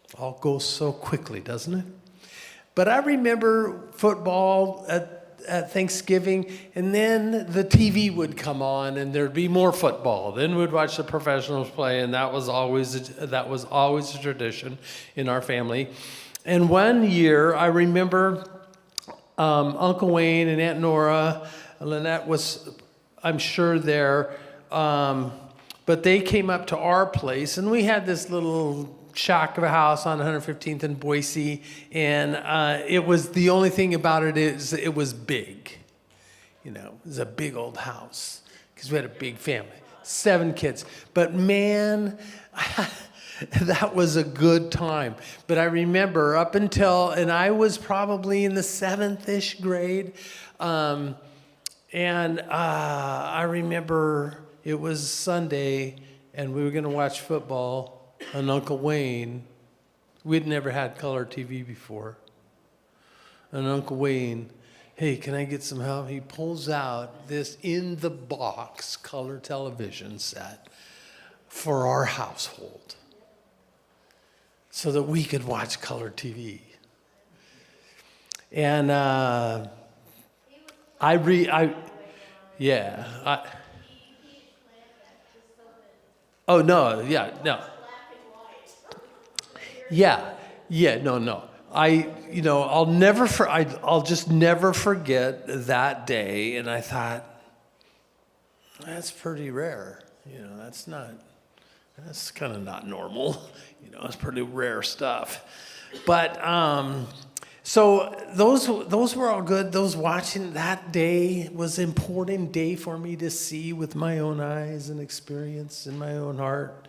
It all goes so quickly, doesn't it? But I remember football at Thanksgiving, and then the TV would come on, and there'd be more football. Then we'd watch the professionals play, and that was always a tradition in our family. And one year, I remember Uncle Wayne and Aunt Nora, Lynette was, I'm sure, there, but they came up to our place, and we had this little shack of a house on 115th in Boise, and it was, the only thing about it is it was big. You know, it was a big old house, because we had a big family, 7 kids. But man, that was a good time. But I remember up until, and I was probably in the 7th-ish grade, and I remember it was Sunday, and we were going to watch football, and Uncle Wayne, we'd never had color TV before, and Uncle Wayne, hey, can I get some help? He pulls out this in-the-box color television set for our household so that we could watch color TV. And oh, no, yeah, no. No. I'll just never forget that day. And I thought, that's pretty rare. You know, that's kind of not normal. You know, it's pretty rare stuff. But so those were all good. Those watching that day was an important day for me to see with my own eyes and experience in my own heart.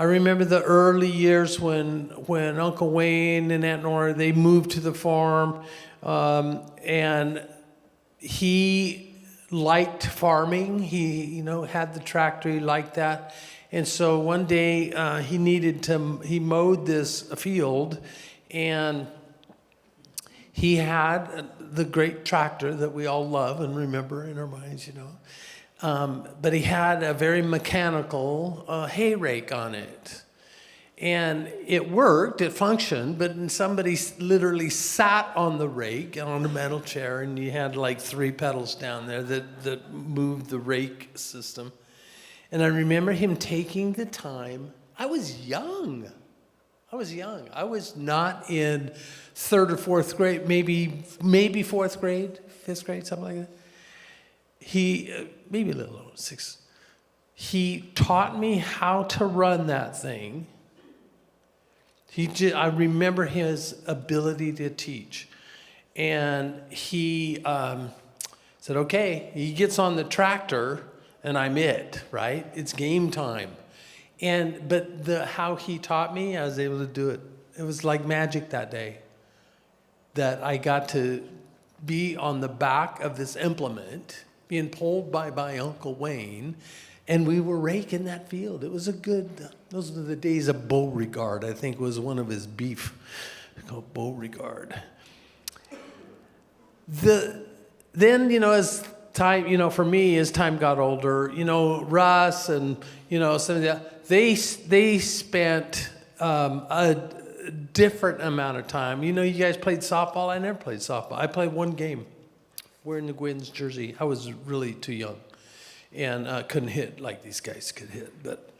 I remember the early years when Uncle Wayne and Aunt Nora, they moved to the farm, and he liked farming. He, had the tractor, he liked that. And so one day he mowed this field, and he had the great tractor that we all love and remember in our minds, but he had a very mechanical hay rake on it. And it worked, it functioned, but somebody literally sat on the rake on a metal chair, and you had like 3 pedals down there that moved the rake system. And I remember him taking the time. I was young. I was not in 3rd or 4th grade, maybe 4th grade, 5th grade, something like that. He, maybe a little older, 6. He taught me how to run that thing. I remember his ability to teach. And he said, okay, he gets on the tractor, and I'm it, right? It's game time. But how he taught me, I was able to do it. It was like magic that day, that I got to be on the back of this implement, being pulled by Uncle Wayne, and we were raking that field. It was those were the days of Beauregard, I think was one of his beef, called Beauregard. Then, as time, for me, as time got older, Russ and, some of that, they spent a different amount of time. You guys played softball? I never played softball. I played one game wearing the Gwynn's jersey. I was really too young and couldn't hit like these guys could hit. But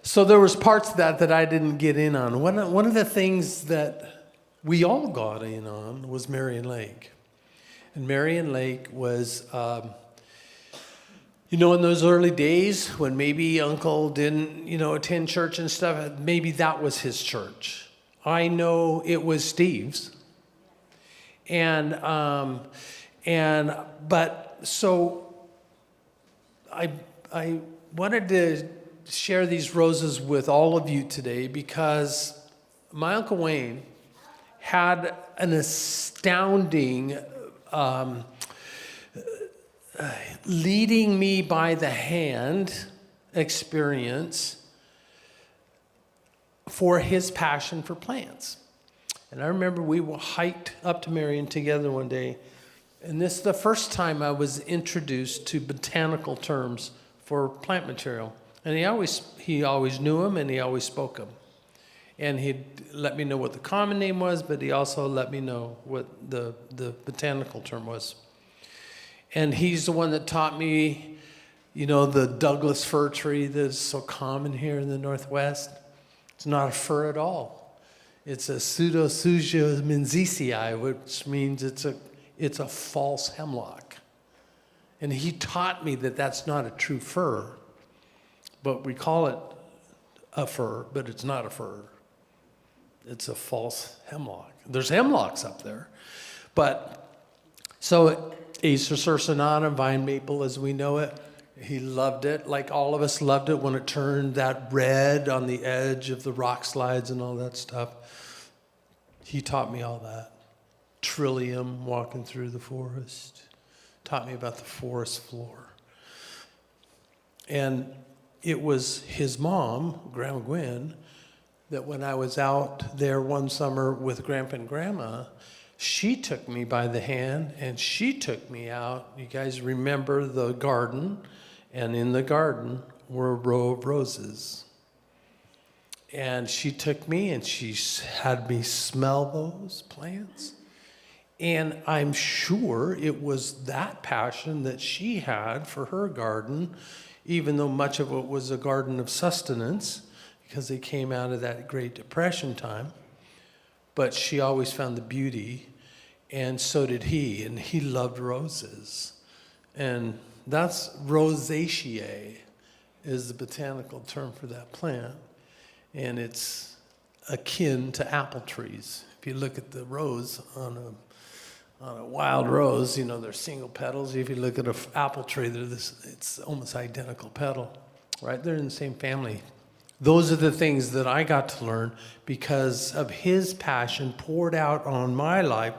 so there was parts of that I didn't get in on. One of the things that we all got in on was Marion Lake. And Marion Lake was, in those early days when maybe Uncle didn't, attend church and stuff, maybe that was his church. I know it was Steve's. But so I wanted to share these roses with all of you today because my Uncle Wayne had an astounding leading me by the hand experience for his passion for plants. And I remember we hiked up to Marion together one day, and this is the first time I was introduced to botanical terms for plant material. And he always knew them, and he always spoke them. And he'd let me know what the common name was, but he also let me know what the botanical term was. And he's the one that taught me, you know, the Douglas fir tree that's so common here in the Northwest. It's not a fir at all. It's a Pseudosugia menziesii, which means it's a false hemlock. And he taught me that that's not a true fir, but we call it a fir, but it's not a fir. It's a false hemlock. There's hemlocks up there. But so Acer circinata, vine maple as we know it, he loved it, like all of us loved it when it turned that red on the edge of the rock slides and all that stuff. He taught me all that. Trillium, walking through the forest, taught me about the forest floor. And it was his mom, Grandma Gwynn, that when I was out there one summer with Grandpa and Grandma, she took me by the hand and she took me out. You guys remember the garden, and in the garden were a row of roses. And she took me and she had me smell those plants. And I'm sure it was that passion that she had for her garden, even though much of it was a garden of sustenance, because they came out of that Great Depression time. But she always found the beauty, and so did he, and he loved roses. And that's rosaceae is the botanical term for that plant, and it's akin to apple trees. If you look at the rose on a wild rose, you know, they're single petals. If you look at an apple tree, it's almost identical petal, right? They're in the same family. Those are the things that I got to learn because of his passion poured out on my life.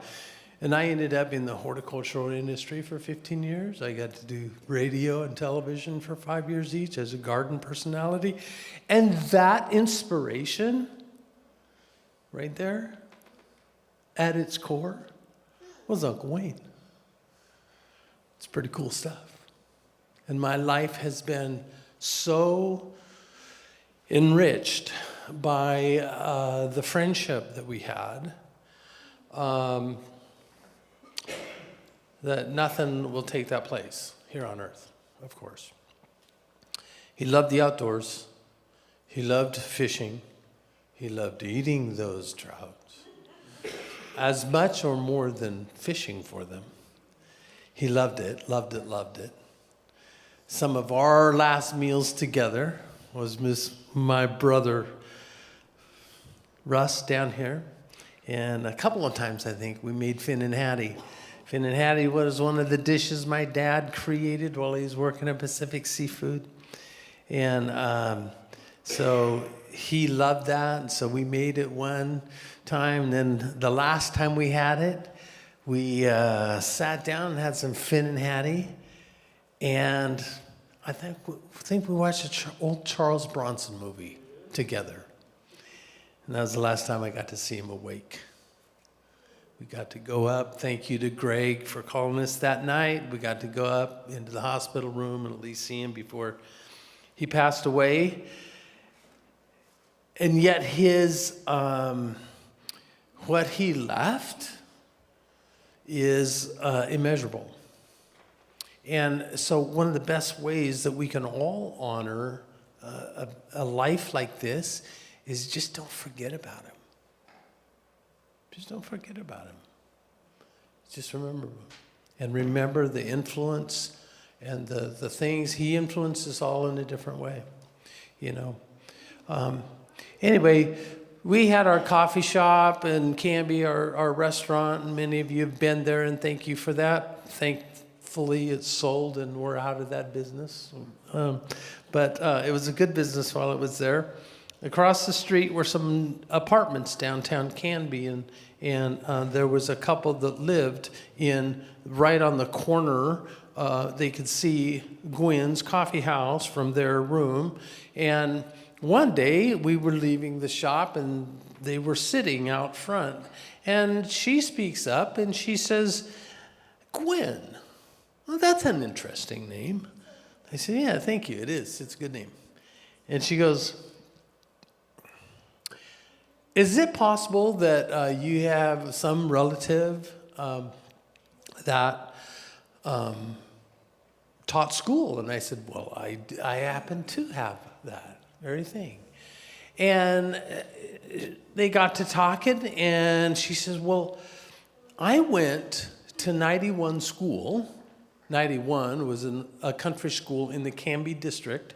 And I ended up in the horticultural industry for 15 years. I got to do radio and television for 5 years each as a garden personality. And that inspiration right there at its core was Uncle Wayne. It's pretty cool stuff. And my life has been so enriched by the friendship that we had that nothing will take that place here on earth, of course. He loved the outdoors. He loved fishing. He loved eating those trout as much or more than fishing for them. He loved it, loved it, loved it. Some of our last meals together was my brother Russ down here. And a couple of times, I think, we made Finn and Hattie. Finn and Hattie was one of the dishes my dad created while he was working at Pacific Seafood. And so he loved that, and so we made it one time. Then the last time we had it, we sat down and had some Finn and Hattie. And I think we watched an old Charles Bronson movie together. And that was the last time I got to see him awake. We got to go up. Thank you to Greg for calling us that night. We got to go up into the hospital room and at least see him before he passed away. And yet what he left is immeasurable. And so one of the best ways that we can all honor a life like this is just don't forget about him. Just don't forget about him. Just remember him. And remember the influence and the things he influences all in a different way, you know. Anyway, we had our coffee shop and Canby, our restaurant, and many of you have been there, and thank you for that. Thankfully, it's sold, and we're out of that business. But it was a good business while it was there. Across the street were some apartments downtown Canby, and there was a couple that lived in right on the corner. They could see Gwynn's coffee house from their room. And one day we were leaving the shop and they were sitting out front. And she speaks up and she says, "Gwynn, well, that's an interesting name." I said, "Yeah, thank you. It is. It's a good name." And she goes, "Is it possible that you have some relative that taught school?" And I said, "Well, I happen to have that very thing." And they got to talking, and she says, "Well, I went to 91 school." 91 was a country school in the Canby district.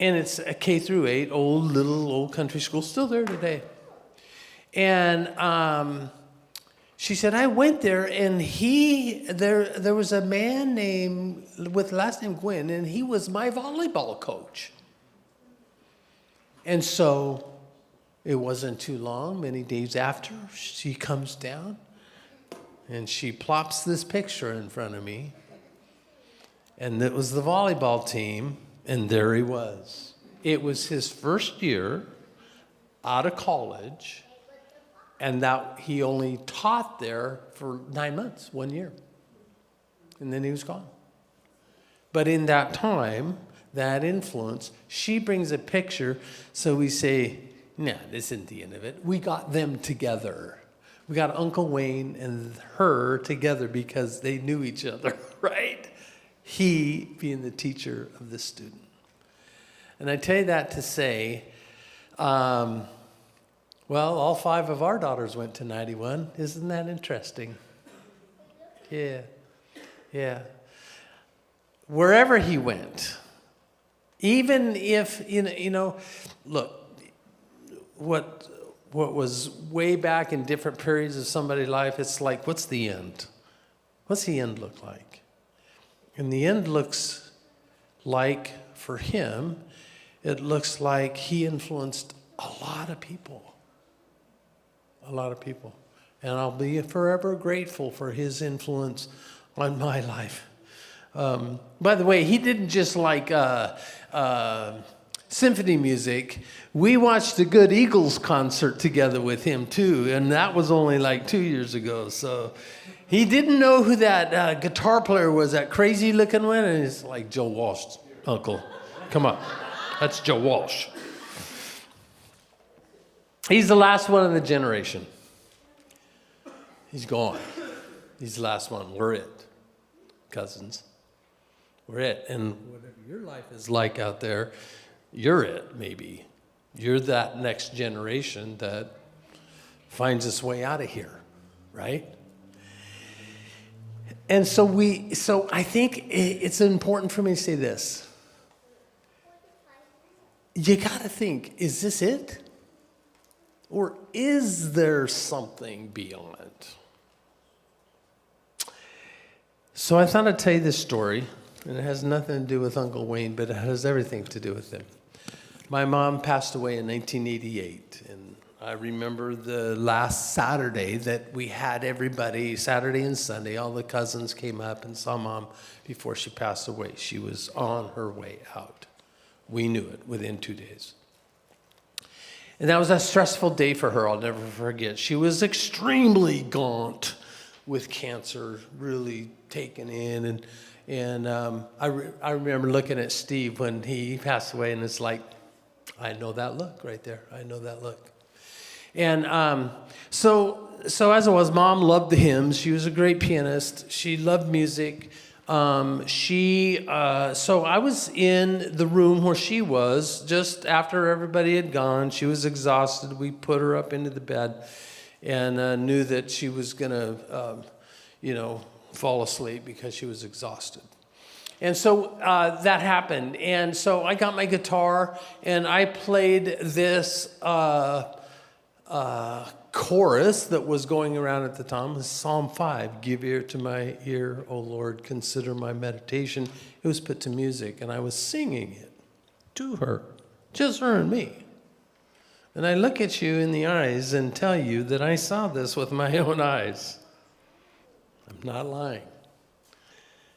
And it's a K through 8, little old country school, still there today. And she said, "I went there, and there was a man with last name Gwynn, and he was my volleyball coach." And so it wasn't too long, many days after, she comes down, and she plops this picture in front of me. And it was the volleyball team. And there he was. It was his first year out of college, and that he only taught there for 9 months, 1 year. And then he was gone. But in that time, that influence, she brings a picture, so we say, "No, this isn't the end of it." We got them together. We got Uncle Wayne and her together because they knew each other, right? He being the teacher of the student. And I tell you that to say, well, all 5 of our daughters went to 91. Isn't that interesting? Yeah. Wherever he went, even if, look, what was way back in different periods of somebody's life, it's like, what's the end? What's the end look like? And the end looks like, for him, it looks like he influenced a lot of people. A lot of people. And I'll be forever grateful for his influence on my life. By the way, he didn't just like symphony music. We watched a good Eagles concert together with him, too. And that was only like 2 years ago. So he didn't know who that guitar player was, that crazy looking one. And it's like, "Joe Walsh, Uncle. Come on. That's Joe Walsh." He's the last one in the generation. He's gone. He's the last one. We're it, cousins. We're it. And whatever your life is like out there, you're it, maybe. You're that next generation that finds its way out of here, right? And so I think it's important for me to say this. You got to think, is this it? Or is there something beyond? So I thought I'd tell you this story, and it has nothing to do with Uncle Wayne, but it has everything to do with him. My mom passed away in 1988, and I remember the last Saturday that we had everybody, Saturday and Sunday, all the cousins came up and saw Mom before she passed away. She was on her way out. We knew it within 2 days. And that was a stressful day for her, I'll never forget. She was extremely gaunt with cancer, really taken in. And I remember looking at Steve when he passed away, and it's like, I know that look right there. I know that look. And so as it was, Mom loved the hymns. She was a great pianist. She loved music. So I was in the room where she was just after everybody had gone. She was exhausted. We put her up into the bed and knew that she was going to, fall asleep because she was exhausted. And so that happened. And so I got my guitar and I played this chorus that was going around at the time was Psalm 5, give ear to my ear, O Lord, consider my meditation. It was put to music, and I was singing it to her, just her and me. And I look at you in the eyes and tell you that I saw this with my own eyes. I'm not lying.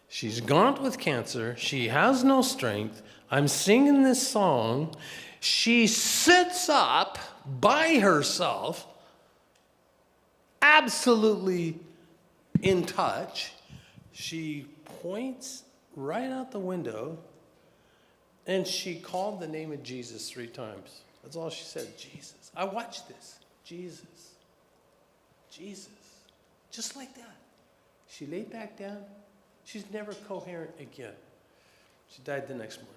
She's gaunt with cancer. She has no strength. I'm singing this song. She sits up by herself, absolutely in touch. She points right out the window, and she called the name of Jesus 3 times. That's all she said, Jesus. I watched this. Jesus. Jesus. Just like that. She laid back down. She's never coherent again. She died the next morning.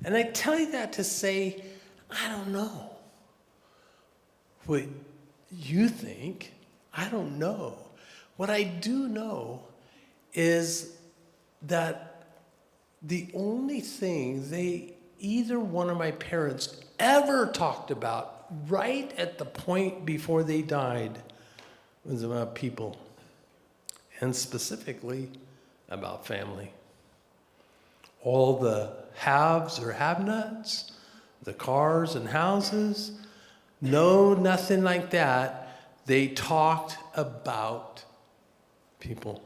And I tell you that to say, I don't know what you think. I don't know. What I do know is that the only thing either one of my parents ever talked about right at the point before they died was about people, and specifically about family. All the haves or have-nots, the cars and houses, no, nothing like that. They talked about people.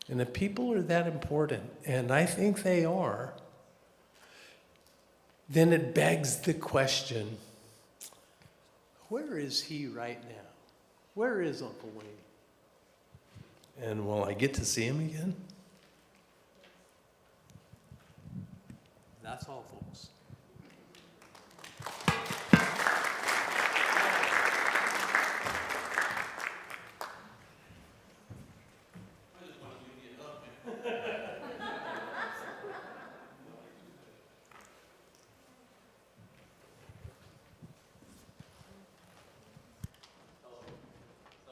And if people are that important, and I think they are, then it begs the question, where is he right now? Where is Uncle Wayne? And will I get to see him again? That's all, folks.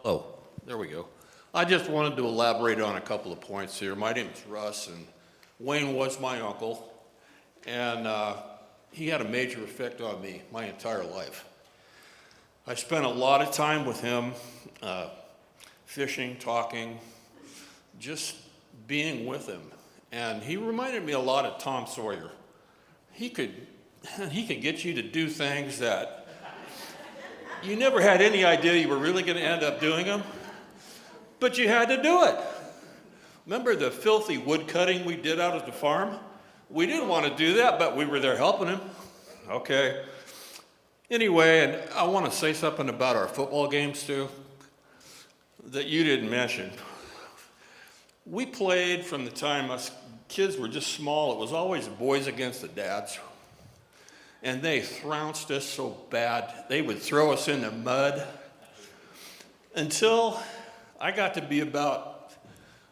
Oh, there we go. I just wanted to elaborate on a couple of points here. My name is Russ, and Wayne was my uncle, and he had a major effect on me my entire life. I spent a lot of time with him, fishing, talking, just being with him. And he reminded me a lot of Tom Sawyer. He could get you to do things that you never had any idea you were really going to end up doing them, but you had to do it. Remember the filthy wood cutting we did out at the farm? We didn't want to do that, but we were there helping him. Okay. Anyway, and I want to say something about our football games too that you didn't mention. We played from the time us kids were just small. It was always the boys against the dads. And they trounced us so bad. They would throw us in the mud until I got to be about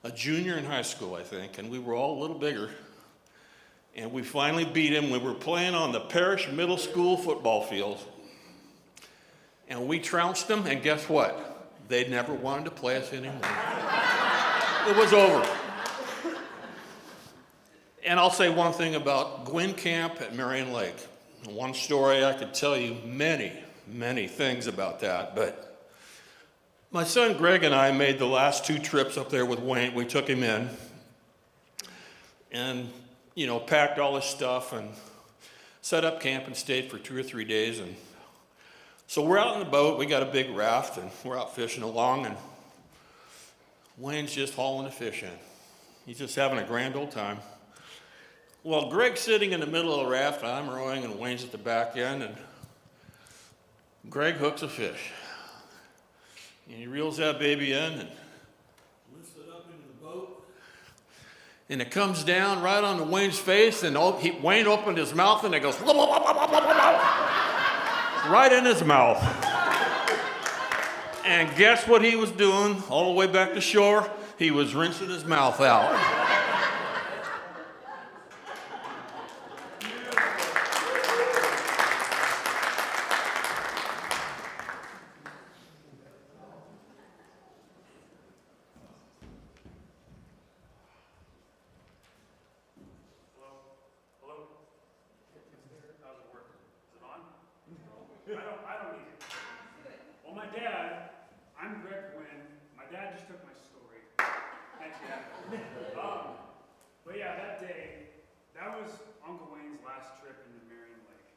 a junior in high school, I think, and we were all a little bigger. And we finally beat them. We were playing on the parish middle school football field. And we trounced them, and guess what? They never wanted to play us anymore. It was over. And I'll say one thing about Gwynn Camp at Marion Lake. One story, I could tell you many, many things about that, but my son Greg and I made the last 2 trips up there with Wayne. We took him in and, packed all his stuff and set up camp and stayed for 2 or 3 days. And so we're out in the boat. We got a big raft, and we're out fishing along, and Wayne's just hauling the fish in. He's just having a grand old time. Well, Greg's sitting in the middle of the raft, I'm rowing, and Wayne's at the back end, and Greg hooks a fish. And he reels that baby in and lifts it up into the boat. And it comes down right onto Wayne's face, and Wayne opened his mouth, and it goes right in his mouth. And guess what he was doing all the way back to shore? He was rinsing his mouth out. I don't need it. Well, my dad, I'm Gwynn. My dad just took my story. Thanks, Dad. But yeah, that day, that was Uncle Wayne's last trip into Marion Lake.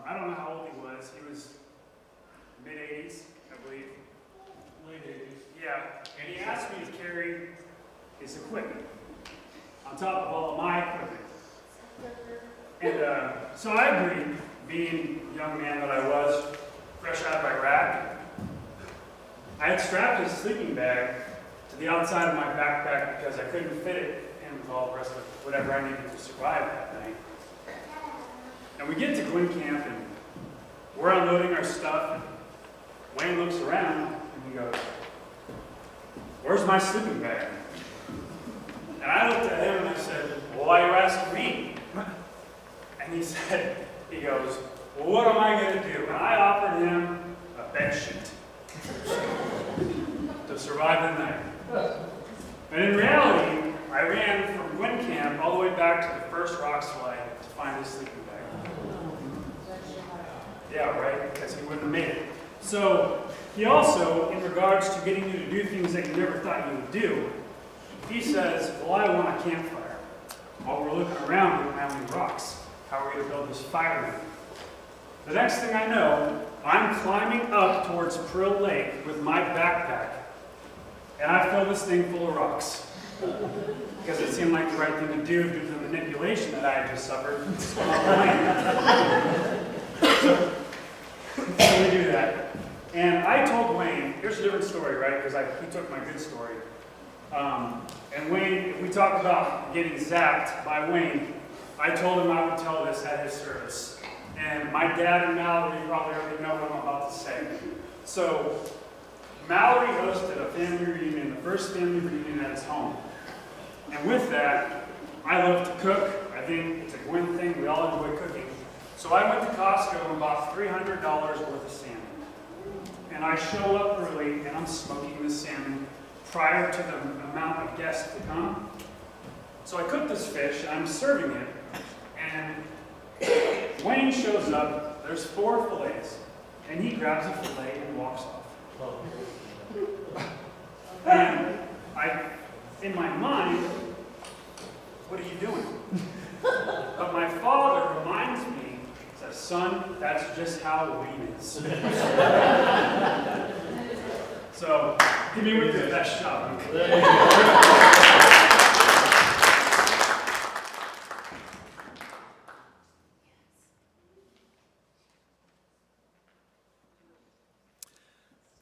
I don't know how old he was. He was mid-80s, I believe. Late 80s. Yeah, and he asked me to carry his equipment on top of all of my equipment. And so I agreed, being the young man that I was, fresh out of Iraq. I had strapped his sleeping bag to the outside of my backpack because I couldn't fit it in with all the rest of whatever I needed to survive that night. And we get to Gwynn camp and we're unloading our stuff. And Wayne looks around and he goes, "Where's my sleeping bag?" And I looked at him and I said, "Well, why are you asking me?" And he said, he goes, "Well, what am I going to do?" And I offered him a bed sheet to survive the night. And in reality, I ran from Gwynn camp all the way back to the first rock slide to find his sleeping bag. Yeah, right, because he wouldn't have made it. So he also, in regards to getting you to do things that you never thought you would do, he says, "Well, I want a campfire." While we're looking around, we don't have any rocks. How are we going to build this fire room? The next thing I know, I'm climbing up towards Prill Lake with my backpack, and I fill this thing full of rocks. Because it seemed like the right thing to do due to the manipulation that I had just suffered. So we do that. And I told Wayne, here's a different story, right? Because he took my good story. And Wayne, we talked about getting zapped by Wayne. I told him I would tell this at his service. And my dad and Mallory probably already know what I'm about to say. So Mallory hosted a family reunion, the first family reunion at his home. And with that, I love to cook. I think it's a Gwynn thing. We all enjoy cooking. So I went to Costco and bought $300 worth of salmon. And I show up early and I'm smoking the salmon prior to the amount of guests to come. So I cook this fish and I'm serving it. And Wayne shows up, there's 4 fillets, and he grabs a fillet and walks off. And in my mind, what are you doing? But my father reminds me, says, "Son, that's just how Wayne is." So, give me with the best shot.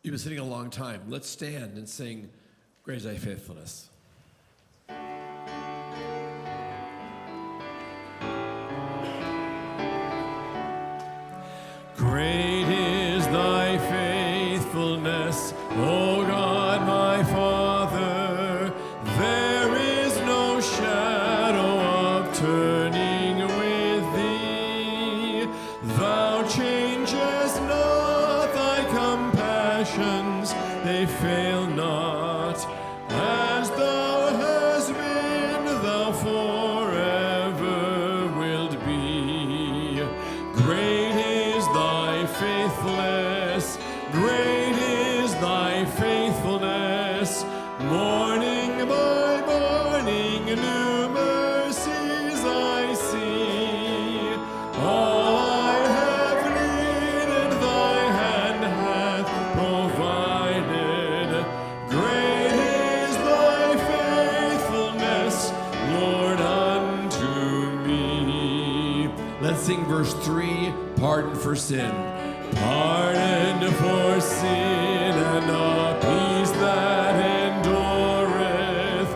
You've been sitting a long time. Let's stand and sing Great Is Thy Faithfulness. Great is thy faithfulness, O God my Father. There is no shadow of turning with thee. Thou changest not thy compassions, they fail not. As thou hast been, thou forever wilt be. Great is thy faithfulness, great is thy faithfulness. Morning by morning, new mercies I see. All I have needed, thy hand hath provided. Great is thy faithfulness, Lord, unto me. Let's sing verse 3, pardon for sin. Pardon for sin and a peace that endureth.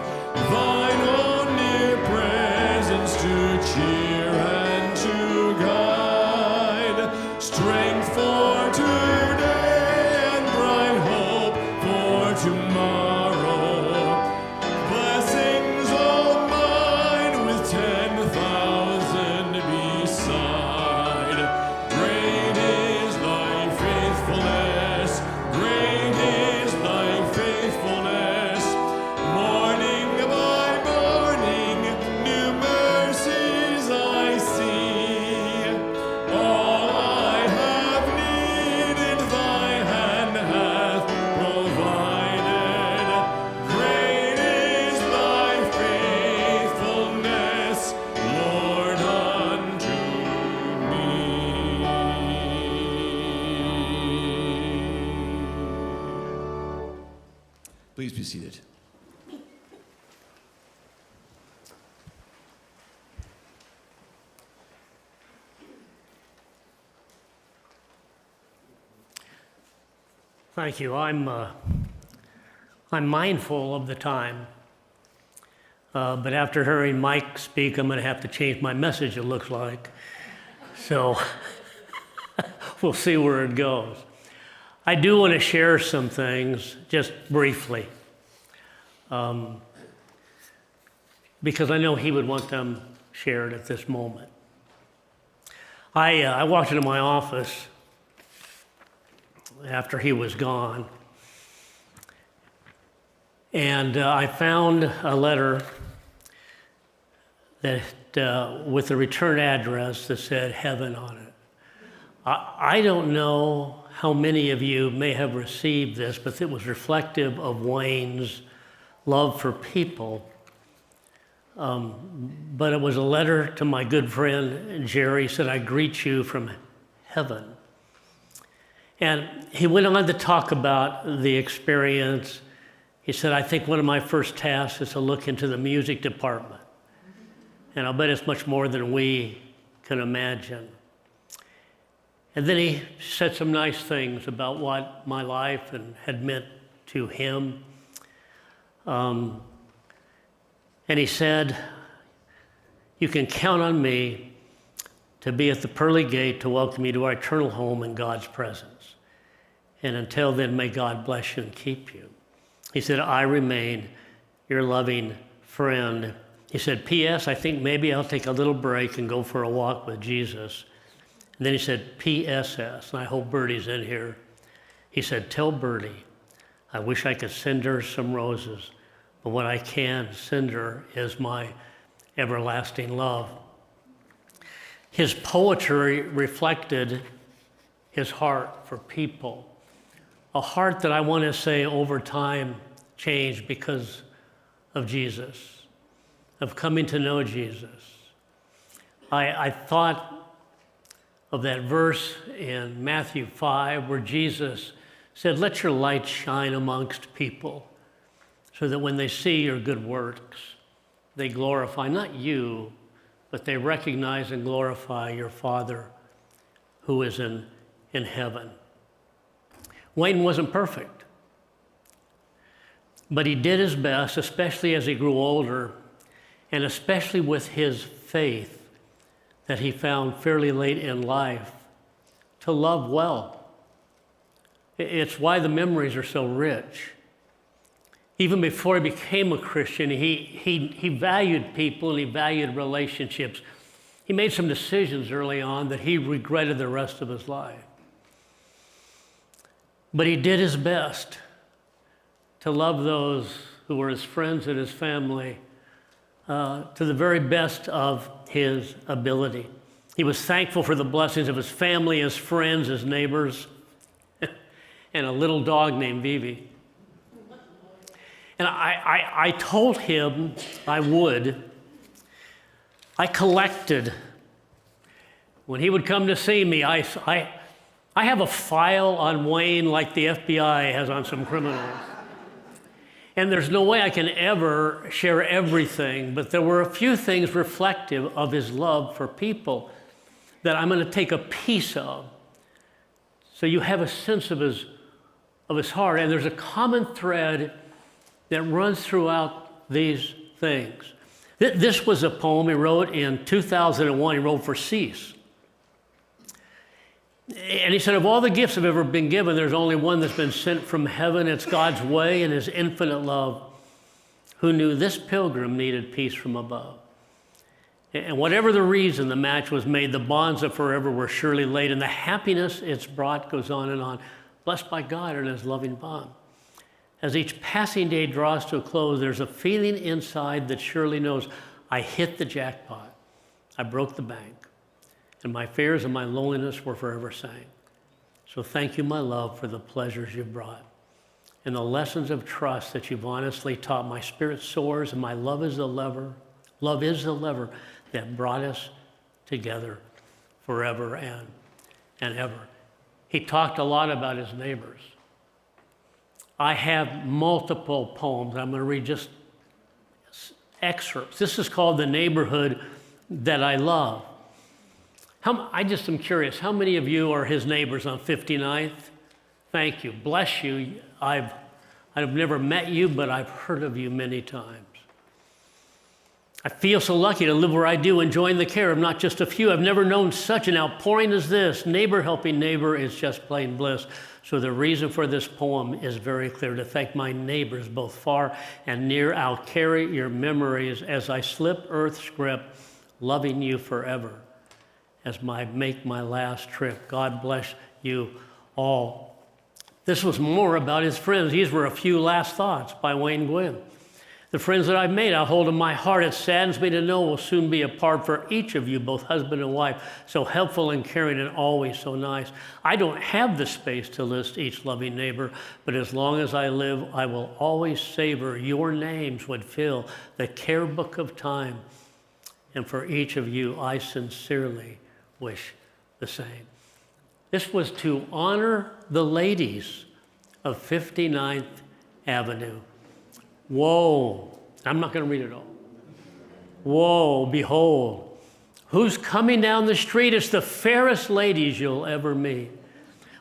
Thine omnipresence to cheer and to guide. Strength for today and bright hope for tomorrow. Blessings all mine with 10,000 beside. Great is thy faithfulness, great is thy Please be seated. Thank you. I'm mindful of the time, but after hearing Mike speak, I'm going to have to change my message, it looks like. So we'll see where it goes. I do want to share some things, just briefly, because I know he would want them shared at this moment. I walked into my office after he was gone, and I found a letter that with a return address that said heaven on it. I don't know how many of you may have received this, but it was reflective of Wayne's love for people. But it was a letter to my good friend Jerry. He said, "I greet you from heaven." And he went on to talk about the experience. He said, "I think one of my first tasks is to look into the music department. And I'll bet it's much more than we can imagine." And then he said some nice things about what my life had meant to him. And he said, "You can count on me to be at the pearly gate to welcome you to our eternal home in God's presence. And until then, may God bless you and keep you." He said, "I remain your loving friend." He said, "P.S. I think maybe I'll take a little break and go for a walk with Jesus." And then he said, "P.S.S., and I hope Bertie's in here." He said, "Tell Bertie, I wish I could send her some roses, but what I can send her is my everlasting love." His poetry reflected his heart for people, a heart that I want to say over time changed because of Jesus, of coming to know Jesus. I thought of that verse in Matthew 5 where Jesus said, "Let your light shine amongst people so that when they see your good works, they glorify not you, but they recognize and glorify your Father who is in heaven." Wayne wasn't perfect, but he did his best, especially as he grew older, and especially with his faith that he found fairly late in life, to love well. It's why the memories are so rich. Even before he became a Christian, he valued people and he valued relationships. He made some decisions early on that he regretted the rest of his life. But he did his best to love those who were his friends and his family to the very best of his ability. He was thankful for the blessings of his family, his friends, his neighbors, and a little dog named Vivi. And I told him I would. I collected. When he would come to see me, I have a file on Wayne like the FBI has on some criminals. And there's no way I can ever share everything, but there were a few things reflective of his love for people that I'm going to take a piece of, so you have a sense of his heart. And there's a common thread that runs throughout these things. This was a poem he wrote in 2001. He wrote for Cease. And he said, "Of all the gifts I've ever been given, there's only one that's been sent from heaven. It's God's way and his infinite love, who knew this pilgrim needed peace from above. And whatever the reason the match was made, the bonds of forever were surely laid, and the happiness it's brought goes on and on, blessed by God in his loving bond. As each passing day draws to a close, there's a feeling inside that surely knows, I hit the jackpot. I broke the bank. And my fears and my loneliness were forever sank. So thank you, my love, for the pleasures you've brought and the lessons of trust that you've honestly taught. My spirit soars, and my love is the lever. Love is the lever that brought us together forever and ever." He talked a lot about his neighbors. I have multiple poems. I'm going to read just excerpts. This is called The Neighborhood That I Love. I just am curious, how many of you are his neighbors on 59th? Thank you. Bless you. I've never met you, but I've heard of you many times. I feel so lucky to live where I do, enjoying the care of not just a few. I've never known such an outpouring as this. Neighbor helping neighbor is just plain bliss. So the reason for this poem is very clear. To thank my neighbors, both far and near. I'll carry your memories as I slip Earth's grip, loving you forever as I make my last trip. God bless you all. This was more about his friends. These were a few last thoughts by Wayne Gwynn. The friends that I've made, I hold in my heart. It saddens me to know will soon be apart for each of you, both husband and wife, so helpful and caring and always so nice. I don't have the space to list each loving neighbor, but as long as I live, I will always savor your names would fill the care book of time. And for each of you, I sincerely wish the same. This was to honor the ladies of 59th Avenue. Whoa, I'm not going to read it all. Whoa, behold, who's coming down the street? It's the fairest ladies you'll ever meet.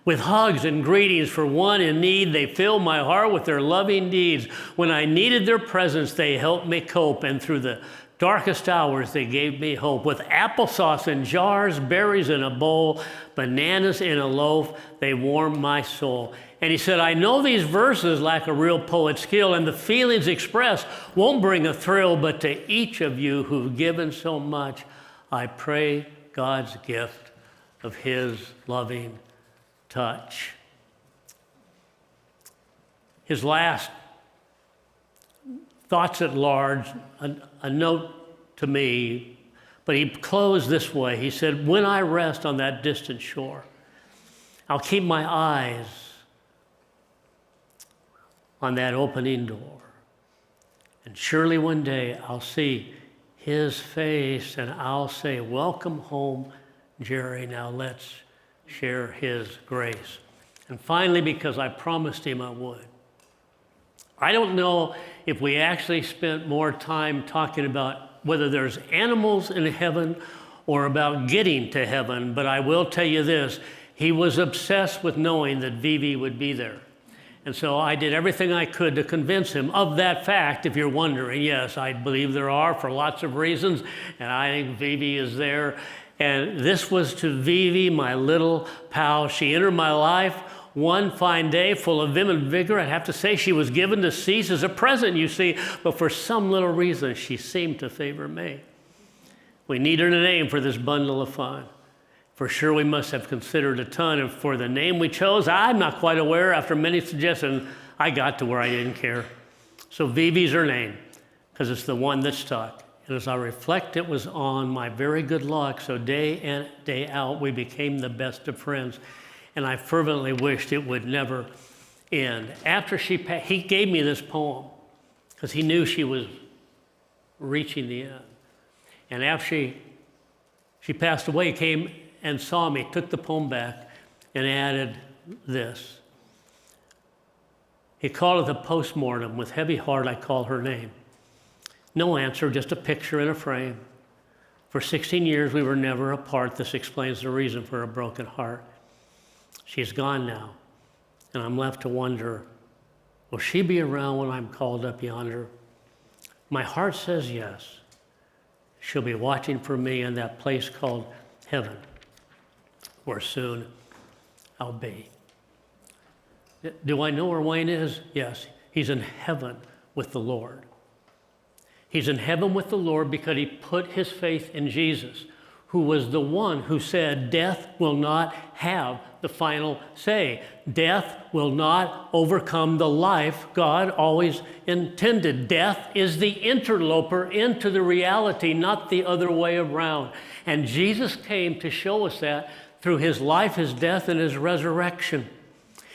With hugs and greetings for one in need, they fill my heart with their loving deeds. When I needed their presence, they helped me cope, and through the darkest hours, they gave me hope. With applesauce in jars, berries in a bowl, bananas in a loaf, they warmed my soul. And he said, I know these verses lack a real poet's skill, and the feelings expressed won't bring a thrill, but to each of you who've given so much, I pray God's gift of his loving touch. His last thoughts at large, a note to me, but he closed this way. He said, when I rest on that distant shore, I'll keep my eyes on that opening door. And surely one day I'll see his face and I'll say, welcome home, Jerry. Now let's share his grace. And finally, because I promised him I would, I don't know if we actually spent more time talking about whether there's animals in heaven or about getting to heaven, but I will tell you this, he was obsessed with knowing that Vivi would be there. And so I did everything I could to convince him of that fact, if you're wondering. Yes, I believe there are for lots of reasons, and I think Vivi is there. And this was to Vivi, my little pal. She entered my life one fine day full of vim and vigor. I'd have to say she was given to cease as a present, you see, but for some little reason, she seemed to favor me. We needed a name for this bundle of fun. For sure, we must have considered a ton, and for the name we chose, I'm not quite aware. After many suggestions, I got to where I didn't care. So Vivi's her name, because it's the one that stuck. And as I reflect, it was on my very good luck, so day in, day out, we became the best of friends. And I fervently wished it would never end. After he gave me this poem, because he knew she was reaching the end. And after she passed away, he came and saw me, took the poem back, and added this. He called it the postmortem. With heavy heart, I call her name. No answer, just a picture in a frame. For 16 years, we were never apart. This explains the reason for a broken heart. She's gone now, and I'm left to wonder, will she be around when I'm called up yonder? My heart says yes. She'll be watching for me in that place called heaven, where soon I'll be. Do I know where Wayne is? Yes, he's in heaven with the Lord. He's in heaven with the Lord because he put his faith in Jesus, who was the one who said, death will not have the final say. Death will not overcome the life God always intended. Death is the interloper into the reality, not the other way around. And Jesus came to show us that through his life, his death, and his resurrection.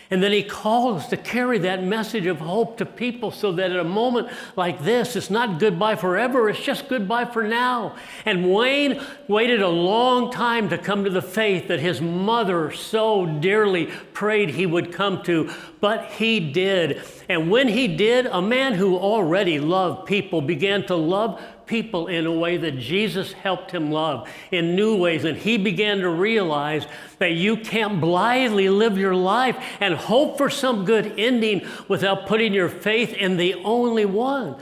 And then he calls us to carry that message of hope to people so that at a moment like this, it's not goodbye forever, it's just goodbye for now. And Wayne waited a long time to come to the faith that his mother so dearly prayed he would come to, but he did. And when he did, a man who already loved people began to love people in a way that Jesus helped him love in new ways. And he began to realize that you can't blithely live your life and hope for some good ending without putting your faith in the only one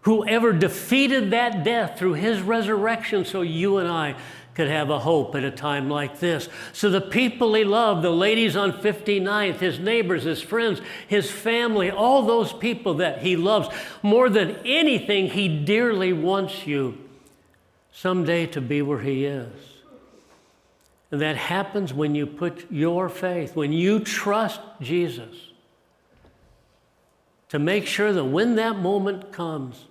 who ever defeated that death through his resurrection so you and I could have a hope at a time like this. So the people he loved, the ladies on 59th, his neighbors, his friends, his family, all those people that he loves, more than anything, he dearly wants you someday to be where he is. And that happens when you put your faith, when you trust Jesus, to make sure that when that moment comes,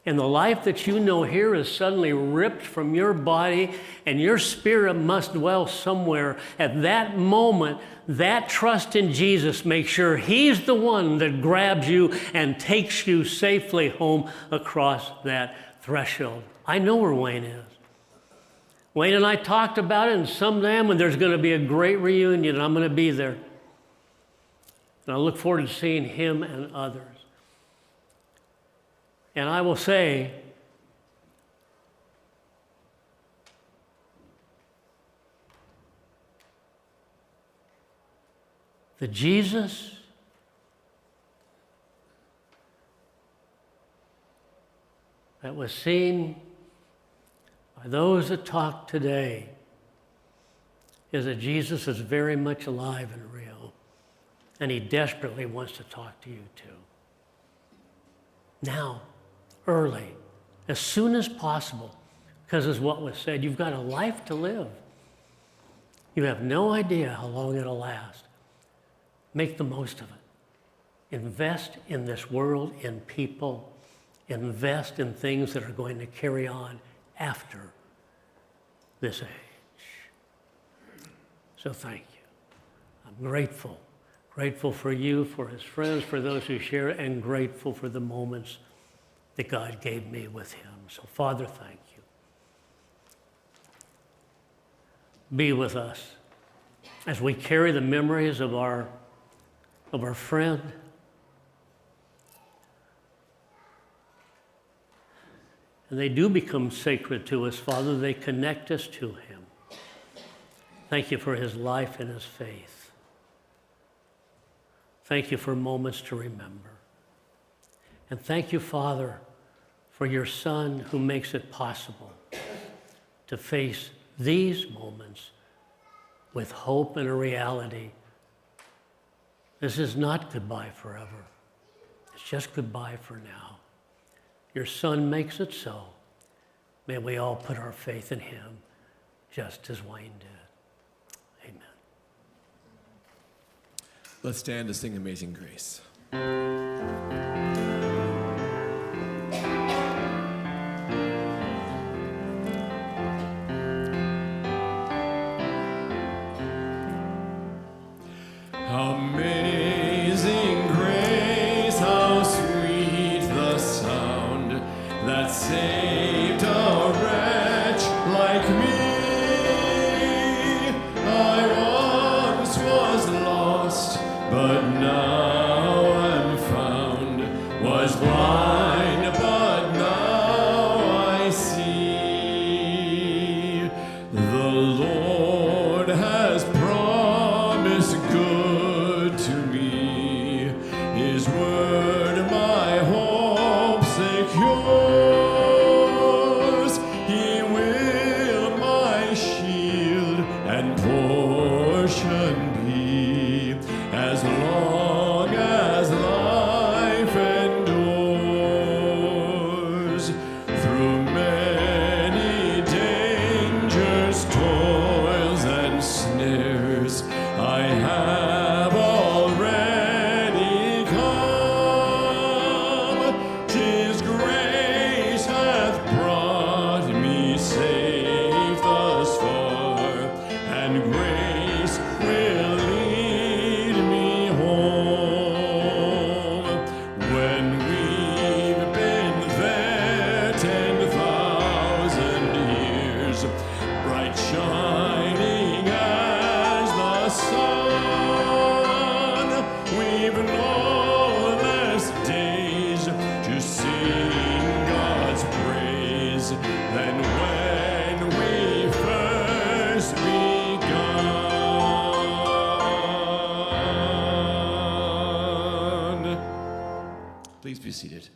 and the life that you know here is suddenly ripped from your body and your spirit must dwell somewhere. At that moment, that trust in Jesus makes sure he's the one that grabs you and takes you safely home across that threshold. I know where Wayne is. Wayne and I talked about it, and someday when there's going to be a great reunion, and I'm going to be there. And I look forward to seeing him and others. And I will say, the Jesus that was seen by those that talk today is a Jesus that's very much alive and real. And he desperately wants to talk to you too. Now, early, as soon as possible, because as what was said, you've got a life to live. You have no idea how long it'll last. Make the most of it. Invest in this world, in people. Invest in things that are going to carry on after this age. So thank you. I'm grateful. Grateful for you, for his friends, for those who share, and grateful for the moments that God gave me with him. So Father, thank you. Be with us as we carry the memories of our friend. And they do become sacred to us, Father. They connect us to him. Thank you for his life and his faith. Thank you for moments to remember. And thank you, Father, for your Son who makes it possible to face these moments with hope and a reality. This is not goodbye forever. It's just goodbye for now. Your Son makes it so. May we all put our faith in him just as Wayne did. Amen. Let's stand to sing Amazing Grace. Amazing grace, how sweet the sound that saved a wretch like me. I once was lost, but now am found, was blind, but now I see. The Lord has promised good to me, his word my hope secures. He will my shield and portion be, as long as life endures. Through many dangers, toils, and snares, I have already come. 'Tis grace hath brought me safe thus far, and grace will lead me Please be seated.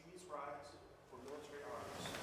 Please rise for military honors.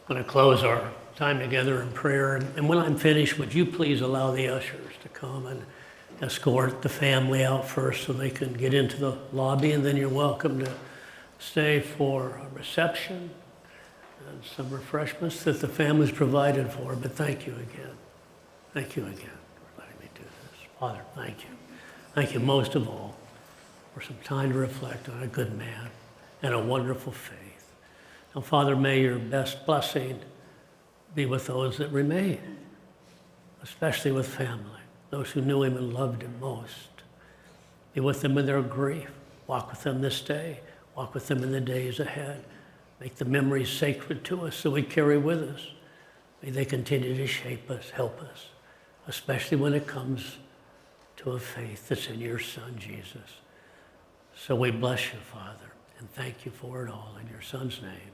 I'm going to close our time together in prayer. And when I'm finished, would you please allow the ushers to come and escort the family out first so they can get into the lobby, and then you're welcome to stay for a reception and some refreshments that the family's provided for. But thank you again. Thank you again for letting me do this. Father, thank you. Thank you most of all for some time to reflect on a good man and a wonderful faith. Now, Father, may your best blessing be with those that remain, especially with family, those who knew him and loved him most. Be with them in their grief. Walk with them this day. Walk with them in the days ahead. Make the memories sacred to us so we carry with us. May they continue to shape us, help us, especially when it comes to a faith that's in your Son, Jesus. So we bless you, Father, and thank you for it all in your Son's name.